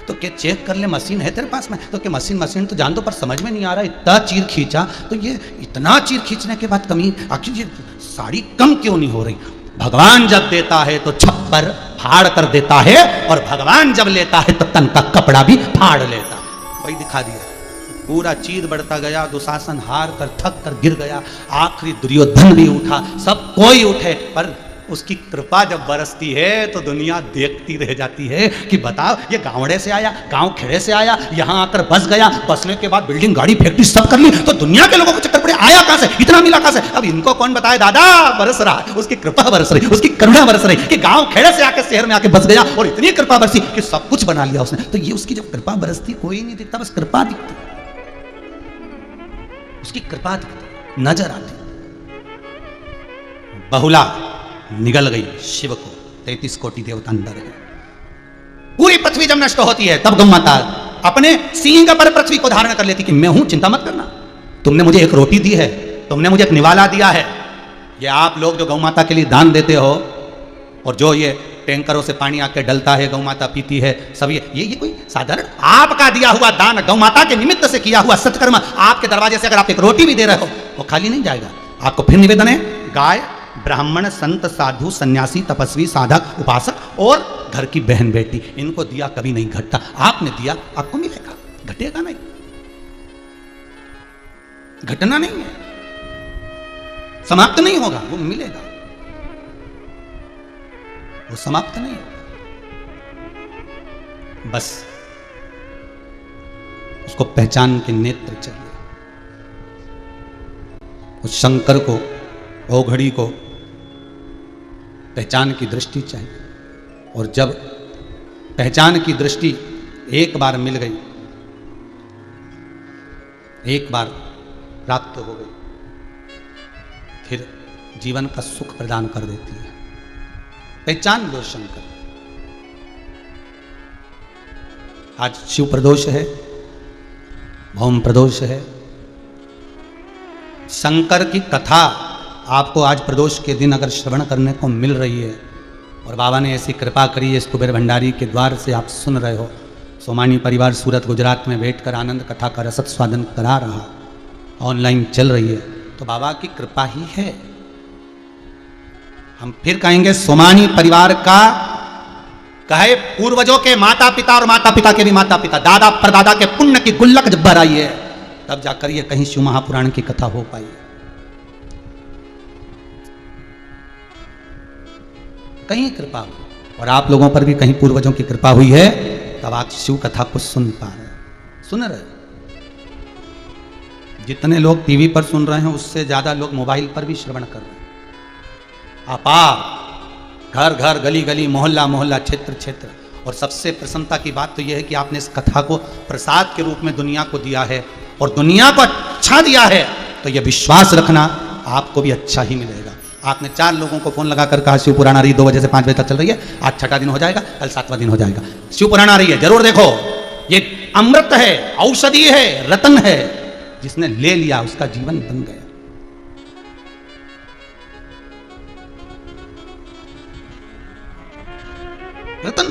तो क्या चेक कर ले, मशीन है तेरे पास में? तो क्या मशीन तो जान दो, पर समझ में नहीं आ रहा। इतना चीर खींचा, तो ये इतना चीर खींचने के बाद कमी, आखिर ये साड़ी कम क्यों नहीं हो रही? भगवान जब देता है तो छप्पर फाड़ कर देता है, और भगवान जब लेता है तो तन का कपड़ा भी फाड़ लेता। वही दिखा दिया, पूरा चीर बढ़ता गया। दुशासन हार कर थक कर गिर गया। आखिरी दुर्योधन भी उठा, सब कोई उठे, पर उसकी कृपा जब बरसती है तो दुनिया देखती रह जाती है कि बताओ ये गांवड़े से आया, गांव खेड़े से आया, यहां आकर बस गया, बसने के बाद बिल्डिंग गाड़ी फैक्ट्री सब कर ली, तो दुनिया के लोगों को चक्कर पड़े, आया कहां से, इतना मिला कहां से? अब इनको कौन बताए? दादा बरस रहा है, उसकी कृपा बरस रही, उसकी करुणा बरस रही कि गांव खेड़े से आकर शहर में आके बस गया और इतनी कृपा बरसी कि सब कुछ बना लिया उसने। तो ये उसकी जब कृपा बरसती कोई नहीं दिखता, बस कृपा दिखती, उसकी कृपा दिखती, नजर आती। बहुला निगल गई शिव को, 33 कोटि देवता अंदर है। पूरी पृथ्वी जब नष्ट होती है तब गौ माता अपने सींग पर पृथ्वी को धारण कर लेती कि मैं हूं, चिंता मत करना, तुमने मुझे एक रोटी दी है, तुमने मुझे एक निवाला दिया है। ये आप लोग जो गौ माता के लिए दान देते हो और जो ये टैंकरों से पानी आके डलता है, गौ माता पीती है, सब ये कोई साधारण आपका दिया हुआ दान, गौ माता के निमित्त से किया हुआ सत्कर्म, आपके दरवाजे से अगर आप एक रोटी भी दे रहे हो वो खाली नहीं जाएगा। आपको फिर निवेदन है, गाय, ब्राह्मण, संत, साधु, सन्यासी, तपस्वी, साधक, उपासक और घर की बहन बेटी, इनको दिया कभी नहीं घटता। आपने दिया आपको मिलेगा, घटेगा नहीं, घटना नहीं है, समाप्त नहीं होगा, वो मिलेगा, वो समाप्त नहीं होगा। बस उसको पहचान के नेत्र चाहिए, उस शंकर को, ओघड़ी को पहचान की दृष्टि चाहिए। और जब पहचान की दृष्टि एक बार मिल गई, एक बार प्राप्त हो गई, फिर जीवन का सुख प्रदान कर देती है। पहचान लो शंकर। आज शिव प्रदोष है, भौम प्रदोष है। शंकर की कथा आपको आज प्रदोष के दिन अगर श्रवण करने को मिल रही है और बाबा ने ऐसी कृपा करी है, इस कुबेर भंडारी के द्वार से आप सुन रहे हो, सोमानी परिवार सूरत गुजरात में बैठकर आनंद कथा का रसद स्वादन करा रहा, ऑनलाइन चल रही है, तो बाबा की कृपा ही है। हम फिर कहेंगे, सोमानी परिवार का कहे पूर्वजों के माता पिता और माता पिता के भी माता पिता, दादा परदादा के पुण्य की गुल्लक जब भर आई है, तब जाकर ये कहीं शिव महापुराण की कथा हो पाई है। कहीं कृपा हुई, और आप लोगों पर भी कहीं पूर्वजों की कृपा हुई है, तब आप शिव कथा को सुन पा रहे हैं, सुन रहे। जितने लोग टीवी पर सुन रहे हैं उससे ज्यादा लोग मोबाइल पर भी श्रवण कर रहे हैं। आप घर घर, गली गली, मोहल्ला मोहल्ला, क्षेत्र क्षेत्र। और सबसे प्रसन्नता की बात तो यह है कि आपने इस कथा को प्रसाद के रूप में दुनिया को दिया है, और दुनिया को अच्छा दिया है, तो यह विश्वास रखना आपको भी अच्छा ही मिलेगा। आपने 4 लोगों को फोन लगाकर कहा शिव पुराण आ रही 2 बजे से 5 बजे तक चल रही है, आज 6ठा दिन हो जाएगा, कल 7वां दिन हो जाएगा, शिव पुराण आ रही है, जरूर देखो, ये अमृत है, औषधि है, रतन है। जिसने ले लिया उसका जीवन बन गया। रतन।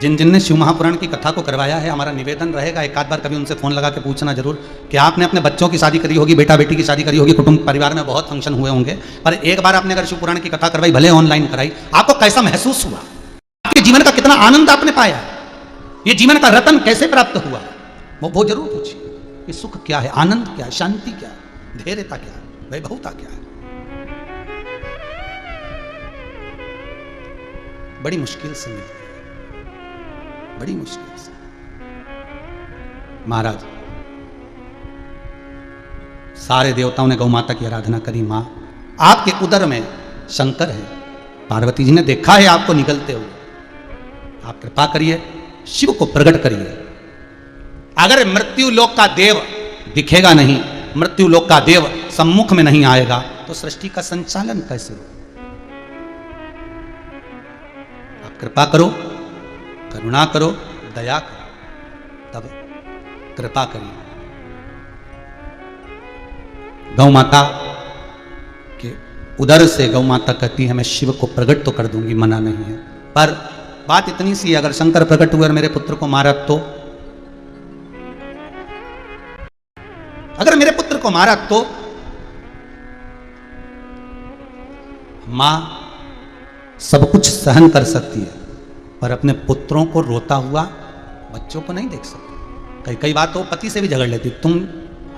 जिन जिन ने शिव महापुराण की कथा को करवाया है, हमारा निवेदन रहेगा, एक आध बार कभी उनसे फोन लगा के पूछना जरूर कि आपने अपने बच्चों की शादी करी होगी, बेटा बेटी की शादी करी होगी, कुटुंब परिवार में बहुत फंक्शन हुए होंगे, पर एक बार आपने अगर शिव पुराण की कथा करवाई, भले ऑनलाइन कराई, आपको कैसा महसूस हुआ? आपके जीवन का कितना आनंद आपने पाया? ये जीवन का रतन कैसे प्राप्त हुआ? वो जरूर पूछिए कि सुख क्या है, आनंद क्या है, शांति क्या है, धैर्यता क्या है, वैभवता क्या है। बड़ी मुश्किल से मिलती है, बड़ी मुश्किल से। महाराज, सारे देवताओं ने गौ माता की आराधना करी। मां, आपके उदर में शंकर है, पार्वती जी ने देखा है आपको निकलते हुए, आप कृपा करिए, शिव को प्रकट करिए। अगर मृत्यु लोक का देव दिखेगा नहीं, मृत्यु लोक का देव सम्मुख में नहीं आएगा, तो सृष्टि का संचालन कैसे हो? आप कृपा करो, करुणा करो, दया करो, तब कृपा करिए। गौ माता के उदर से गौ माता कहती है, मैं शिव को प्रकट तो कर दूंगी, मना नहीं है, पर बात इतनी सी, अगर शंकर प्रकट हुए और मेरे पुत्र को मारा तो, अगर मेरे पुत्र को मारा तो मां सब कुछ सहन कर सकती है, पर अपने पुत्रों को रोता हुआ बच्चों को नहीं देख सकती। कई बात तो पति से भी झगड़ लेती, तुम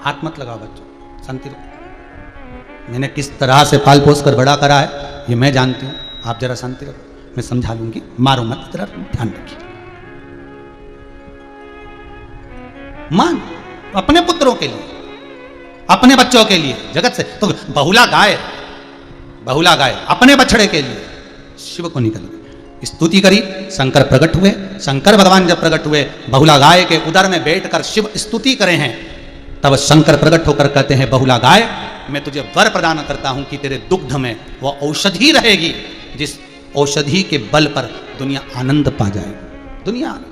हाथ मत लगाओ बच्चों, शांति रखो, मैंने किस तरह से पाल पोस कर बड़ा करा है ये मैं जानती हूँ, आप जरा शांति रखो, मैं समझा लूंगी, मारो मत, जरा ध्यान रखिए। मां अपने पुत्रों के लिए, अपने बच्चों के लिए, जगत से तो बहुला गाय अपने बछड़े के लिए शिव को निकल गई, स्तुति करी, शंकर प्रकट हुए। शंकर भगवान जब प्रकट हुए, बहुला गाय के उदर में बैठकर शिव स्तुति करे हैं, तब शंकर प्रकट होकर कहते हैं, बहुला गाय, मैं तुझे वर प्रदान करता हूं कि तेरे दुग्ध में वो औषधि रहेगी, जिस औषधि के बल पर दुनिया आनंद पा जाएगी। दुनिया आनंद।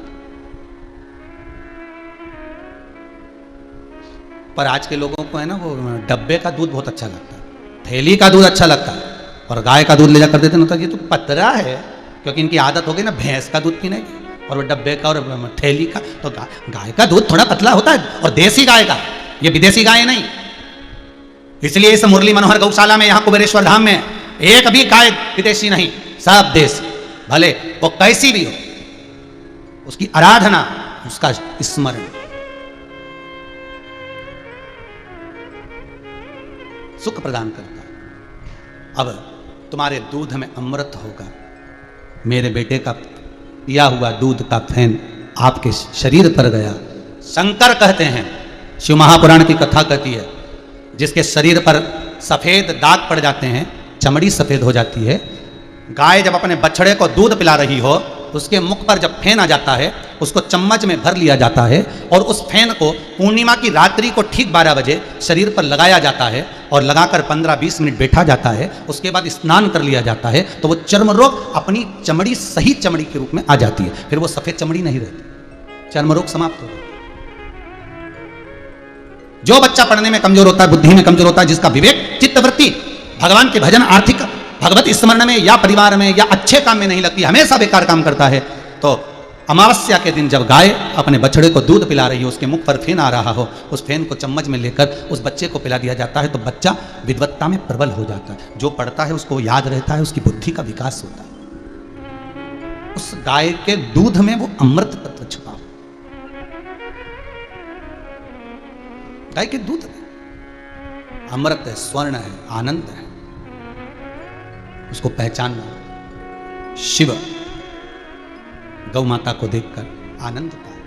पर आज के लोगों को है ना, वो डब्बे का दूध बहुत अच्छा लगता है, थैली का दूध अच्छा लगता है, और गाय का दूध ले जा कर देते ना, तो ये तो पतरा है, क्योंकि इनकी आदत हो गई ना भैंस का दूध पीने की, और वो डब्बे का और थैली का। तो गाय का दूध थोड़ा पतला होता है, और देसी गाय का, ये विदेशी गाय नहीं। इसलिए इस मुरली मनोहर गौशाला में, यहाँ कुबेरेश्वर धाम में एक भी गाय विदेशी नहीं, सब देसी। भले वो कैसी भी हो, उसकी आराधना, उसका स्मरण। सुख प्रदान करता है। अब तुम्हारे दूध में अमृत होगा। मेरे बेटे का पिया हुआ दूध का फैन आपके शरीर पर गया। शंकर कहते हैं, शिव महापुराण की कथा कहती है, जिसके शरीर पर सफेद दाग पड़ जाते हैं, चमड़ी सफेद हो जाती है, गाय जब अपने बछड़े को दूध पिला रही हो, उसके मुख पर जब फेन आ जाता है, उसको चम्मच में भर लिया जाता है, और उस फेन को पूर्णिमा की रात्रि को ठीक 12 बजे शरीर पर लगाया जाता है, और लगाकर 15-20 मिनट बैठा जाता है। उसके बाद स्नान कर लिया जाता है, तो वो चर्म रोग अपनी चमड़ी, सही चमड़ी के रूप में आ जाती है। फिर वो सफेद चमड़ी नहीं रहती, चर्म रोग समाप्त हो जाता है। जो बच्चा पढ़ने में कमजोर होता है, बुद्धि में कमजोर होता है, जिसका विवेक, चित्तवृत्ति भगवान के भजन, आर्थिक भगवत स्मरण में या परिवार में या अच्छे काम में नहीं लगती, हमेशा बेकार काम करता है, तो अमावस्या के दिन जब गाय अपने बछड़े को दूध पिला रही हो, उसके मुख पर फेन आ रहा हो, उस फेन को चम्मच में लेकर उस बच्चे को पिला दिया जाता है, तो बच्चा विद्वत्ता में प्रबल हो जाता है। जो पढ़ता है उसको याद रहता है, उसकी बुद्धि का विकास होता है। उस गाय के दूध में वो अमृत तत्व छुपा, गाय के दूध में अमृत है, स्वर्ण है, आनंद है। उसको पहचानना। शिव गौ माता को देखकर आनंद पाए।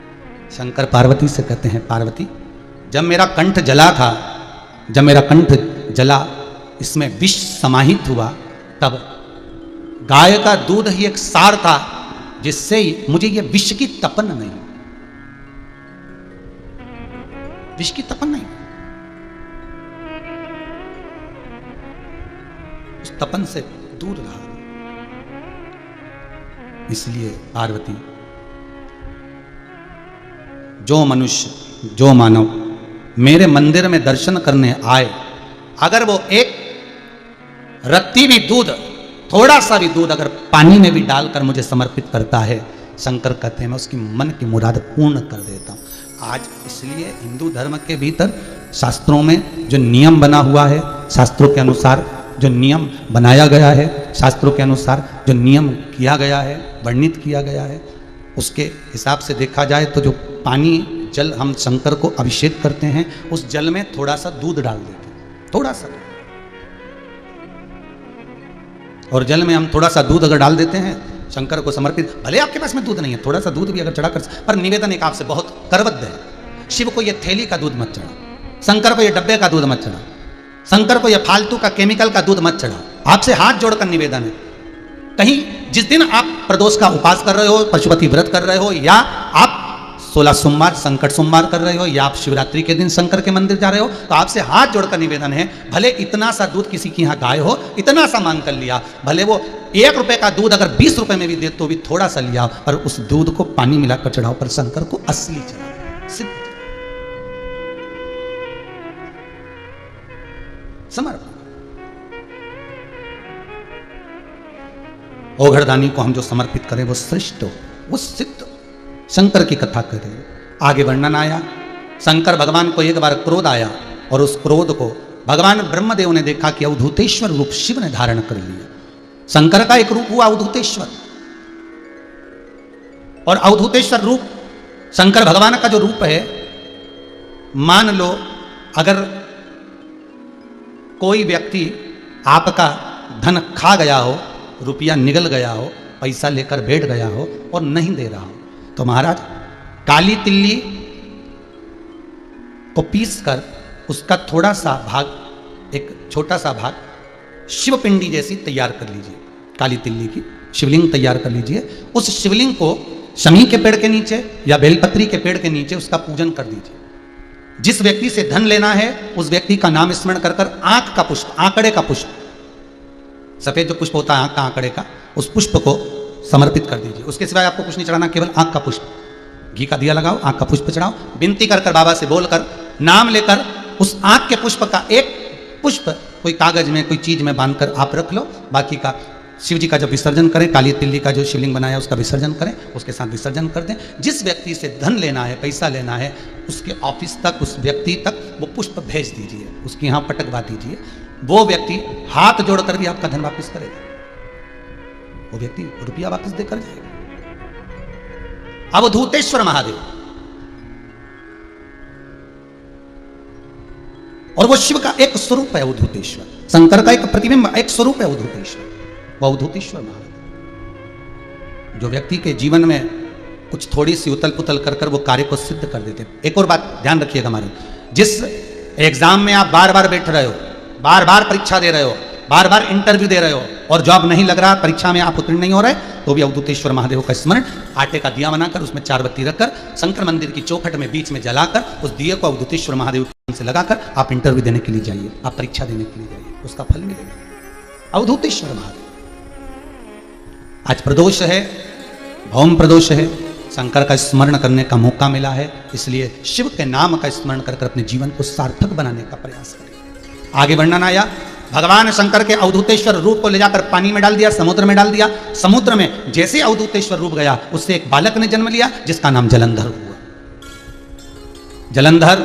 शंकर पार्वती से कहते हैं, पार्वती जब मेरा कंठ जला था, जब मेरा कंठ जला, इसमें विष समाहित हुआ, तब गाय का दूध ही एक सार था, जिससे मुझे ये विष की तपन नहीं, विष की तपन नहीं, उस तपन से दूर रहा। इसलिए पार्वती, जो मनुष्य, जो मानव मेरे मंदिर में दर्शन करने आए, अगर वो एक रत्ती भी दूध, थोड़ा सा भी दूध अगर पानी में भी डालकर मुझे समर्पित करता है, शंकर कहते हैं मैं उसकी मन की मुराद पूर्ण कर देता हूं। आज इसलिए हिंदू धर्म के भीतर शास्त्रों में जो नियम बना हुआ है, शास्त्रों के अनुसार जो नियम बनाया गया है, शास्त्रों के अनुसार जो नियम किया गया है, वर्णित किया गया है, उसके हिसाब से देखा जाए तो जो पानी, जल हम शंकर को अभिषेक करते हैं, उस जल में थोड़ा सा दूध डाल देते हैं, थोड़ा सा। और जल में हम थोड़ा सा दूध अगर डाल देते हैं शंकर को समर्पित, भले आपके पास में दूध नहीं है, थोड़ा सा दूध भी अगर चढ़ा कर, पर निवेदन एक आपसे बहुत करबद्ध है। शिव को ये थैली का दूध मत चढ़ाओ, शंकर को ये डब्बे का दूध मत चढ़ाओ, शंकर को यह फालतू का केमिकल का दूध मत चढ़ाओ। आपसे हाथ जोड़कर निवेदन है, कहीं जिस दिन आप प्रदोष का उपास कर रहे हो, पशुपति व्रत कर रहे हो, या आप 16 सोमवार संकट सोमवार कर रहे हो, या आप शिवरात्रि के दिन शंकर के मंदिर जा रहे हो, तो आपसे हाथ जोड़कर निवेदन है, भले इतना सा दूध किसी की यहाँ गाय हो, इतना सा मांग कर लिया, भले वो 1 रुपए का दूध अगर 20 रुपए में भी दे तो भी थोड़ा सा लिया, और उस दूध को पानी मिलाकर चढ़ाओ, पर शंकर को असली चढ़ाओ, सिद्ध समर्पण। ओघड़दानी को हम जो समर्पित करें वो श्रेष्ठ हो, वो सिद्ध। शंकर की कथा करें, आगे वर्णन आया, शंकर भगवान को एक बार क्रोध आया, और उस क्रोध को भगवान ब्रह्मदेव ने देखा कि अवधूतेश्वर रूप शिव ने धारण कर लिया। शंकर का एक रूप हुआ अवधूतेश्वर, और अवधूतेश्वर रूप शंकर भगवान का जो रूप है, मान लो अगर कोई व्यक्ति आपका धन खा गया हो, रुपया निगल गया हो, पैसा लेकर बैठ गया हो और नहीं दे रहा हो, तो महाराज काली तिल्ली को पीस कर उसका थोड़ा सा भाग, एक छोटा सा भाग शिवपिंडी जैसी तैयार कर लीजिए, काली तिल्ली की शिवलिंग तैयार कर लीजिए। उस शिवलिंग को शमी के पेड़ के नीचे या बेलपत्री के पेड़ के नीचे उसका पूजन कर दीजिए। जिस व्यक्ति से धन लेना है उस व्यक्ति का नाम स्मरण कर कर आंख का पुष्प, आंकड़े का पुष्प, सफेद जो पुष्प होता है आंख का आंकड़े का, उस पुष्प को समर्पित कर दीजिए। उसके सिवाय आपको कुछ नहीं चढ़ाना, केवल आंख का पुष्प, घी का दिया लगाओ, आंख का पुष्प चढ़ाओ, विनती कर कर बाबा से बोलकर, नाम लेकर उस आंख के पुष्प का एक पुष्प कोई कागज में, कोई चीज में बांधकर आप रख लो, बाकी का शिव जी का जब विसर्जन करें, काली तिल्ली का जो शिवलिंग बनाया उसका विसर्जन करें, उसके साथ विसर्जन कर दें। जिस व्यक्ति से धन लेना है, पैसा लेना है, उसके ऑफिस तक, उस व्यक्ति तक वो पुष्प भेज दीजिए, उसके यहाँ पटकवा दीजिए। वो व्यक्ति हाथ जोड़कर भी आपका धन वापस करेगा, वो व्यक्ति रुपया वापस देकर जाएगा। अवधूतेश्वर महादेव, और वो शिव का एक स्वरूप है अवधूतेश्वर, शंकर का एक प्रतिबिंब, एक स्वरूप है अवधूतेश्वर, वो अवधूतेश्वर महादेव। जो व्यक्ति के जीवन में कुछ थोड़ी सी उतल पुतल कर कर वो कार्य को सिद्ध कर देते। एक और बात ध्यान रखिएगा हमारे, जिस एग्जाम में आप बार बार बैठ रहे हो, बार बार परीक्षा दे रहे हो, बार बार इंटरव्यू दे रहे हो और जॉब नहीं लग रहा, परीक्षा में आप उत्तीर्ण नहीं हो रहे, तो भी अवधूतेश्वर महादेव का स्मरण, आटे का दिया बनाकर उसमें 4 बत्ती रखकर शंकर मंदिर की चौखट में बीच में जलाकर उस दिए को अवधूतेश्वर महादेव से लगाकर आप इंटरव्यू देने के लिए जाइए, आप परीक्षा देने के लिए जाइए, उसका फल मिलेगा। अवधूतेश्वर महादेव। आज प्रदोष है, भौम प्रदोष है, शंकर का स्मरण करने का मौका मिला है, इसलिए शिव के नाम का स्मरण कर अपने जीवन को सार्थक बनाने का प्रयास करें। आगे वर्णन आया, भगवान शंकर के अवधूतेश्वर रूप को ले जाकर पानी में डाल दिया, समुद्र में डाल दिया। समुद्र में जैसे अवधूतेश्वर रूप गया, उससे एक बालक ने जन्म लिया जिसका नाम जलंधर हुआ। जलंधर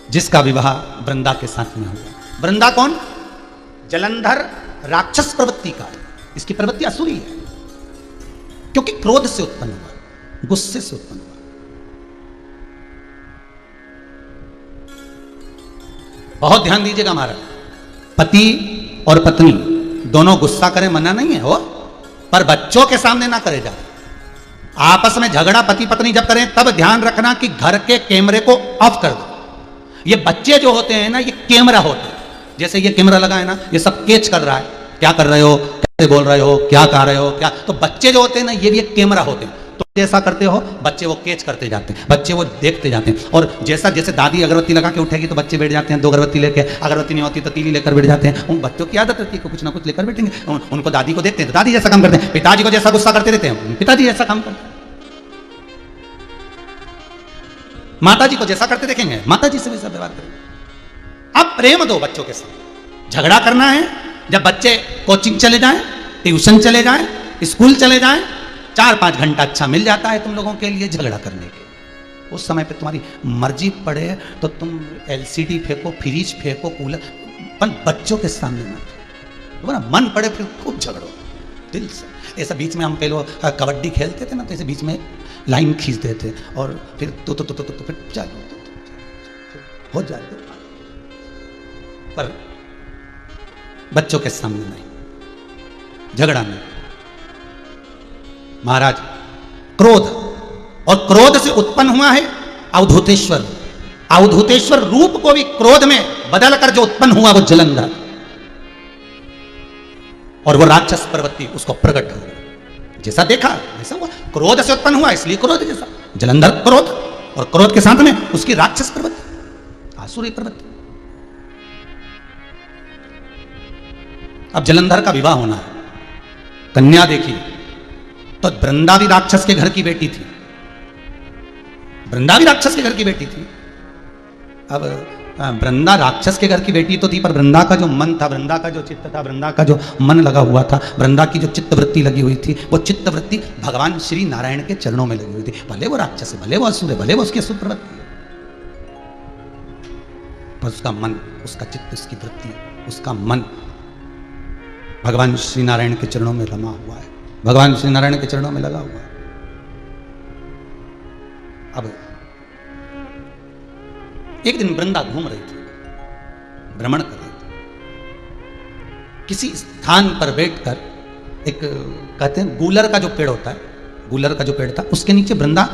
जिसका विवाह वृंदा के साथ में हुआ। वृंदा कौन? जलंधर राक्षस प्रवृत्ति का, इसकी प्रवृत्ति असुरी है, क्योंकि क्रोध से उत्पन्न हुआ, गुस्से से उत्पन्न हुआ। बहुत ध्यान दीजिएगा हमारा, पति और पत्नी दोनों गुस्सा करें मना नहीं है हो, पर बच्चों के सामने ना करे जाए। आपस में झगड़ा पति पत्नी जब करें तब ध्यान रखना कि घर के कैमरे को ऑफ कर दो। ये बच्चे जो होते हैं ना, ये कैमरा होते हैं, जैसे ये कैमरा लगा है ना, ये सब कैच कर रहा है, क्या कर रहे हो, कैसे बोल रहे हो, क्या कर रहे हो, क्या। तो बच्चे जो होते हैं ना, ये भी एक कैमरा होते हैं। तो जैसा करते हो बच्चे वो कैच करते जाते हैं, बच्चे वो देखते जाते हैं। और जैसा जैसे दादी अगरबत्ती लगा के उठेगी तो बच्चे बैठ जाते हैं, 2 अगरबत्ती लेके, अगरबत्ती नहीं होती तो तीली लेकर बैठ जाते हैं। उन बच्चों की आदत रहती है, कुछ ना कुछ लेकर बैठेंगे। उनको दादी को देखते हैं तो दादी जैसा काम करते हैं, पिताजी को जैसा गुस्सा करते रहते हैं पिताजी जैसा काम करते हैं, माता जी को जैसा करते देखेंगे माता जी से वैसा व्यवहार करेंगे। अब प्रेम दो बच्चों के साथ। झगड़ा करना है जब बच्चे कोचिंग चले जाएं, ट्यूशन चले जाएं, स्कूल चले जाएं, 4-5 घंटा अच्छा मिल जाता है तुम लोगों के लिए झगड़ा करने के। उस समय पे तुम्हारी मर्जी पड़े तो तुम LCD फेंको, फ्रिज फेंको, कूलर, पर बच्चों के सामने ना। तुम्हारा मन पड़े फिर खूब झगड़ो दिल से। ऐसा बीच में हम पहले कबड्डी खेलते थे ना, तो ऐसे बीच में लाइन खींच देते और फिर तो फिर चलो हो जाए, पर बच्चों के सामने नहीं, झगड़ा नहीं। महाराज क्रोध, और क्रोध से उत्पन्न हुआ है अवधूतेश्वर। अवधूतेश्वर रूप को भी क्रोध में बदलकर जो उत्पन्न हुआ वो जलंधर, और वो राक्षस प्रवृत्ति उसको प्रकट हो गई। जैसा देखा वैसा हुआ, क्रोध से उत्पन्न हुआ इसलिए क्रोध जैसा, जलंधर क्रोध, और क्रोध के साथ में उसकी राक्षस प्रवृत्ति, आसुरी प्रवृत्ति। अब जलंधर का विवाह होना है, कन्या देखी तो वृंदा भी राक्षस के घर की बेटी थी, वृंदा भी राक्षस के घर की बेटी थी। अब वृंदा राक्षस के घर की बेटी तो थी, पर वृंदा का जो मन था, वृंदा का जो चित्त था, वृंदा का जो मन लगा हुआ था, वृंदा की जो चित्तवृत्ति लगी हुई थी, वो चित्तवृत्ति भगवान श्री नारायण के चरणों में लगी हुई थी। भले वो राक्षस है, भले वो असुर है, भले वो उसकी असुर प्रवृत्ति है, पर उसका मन, उसका चित्त, उसकी वृत्ति, उसका मन भगवान श्री नारायण के चरणों में रमा हुआ है, भगवान श्री नारायण के चरणों में लगा हुआ है। अब एक दिन वृंदा घूम रही थी, भ्रमण कर रही थी, किसी स्थान पर बैठकर, एक कहते हैं गूलर का जो पेड़ होता है, गूलर का जो पेड़ था उसके नीचे वृंदा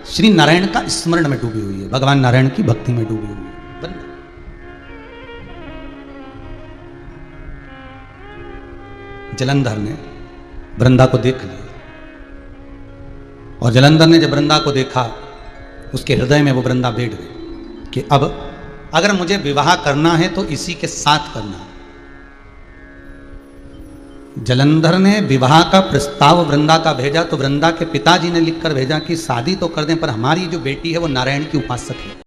श्री नारायण का स्मरण में डूबी हुई है, भगवान नारायण की भक्ति में डूबी हुई है वृंदा। जलंधर ने वृंदा को देख लिया, और जलंधर ने जब वृंदा को देखा, उसके हृदय में वो वृंदा बैठ गई कि अब अगर मुझे विवाह करना है तो इसी के साथ करना है। जलंधर ने विवाह का प्रस्ताव वृंदा का भेजा तो वृंदा के पिताजी ने लिखकर भेजा कि शादी तो कर दें, पर हमारी जो बेटी है वो नारायण की उपासक है।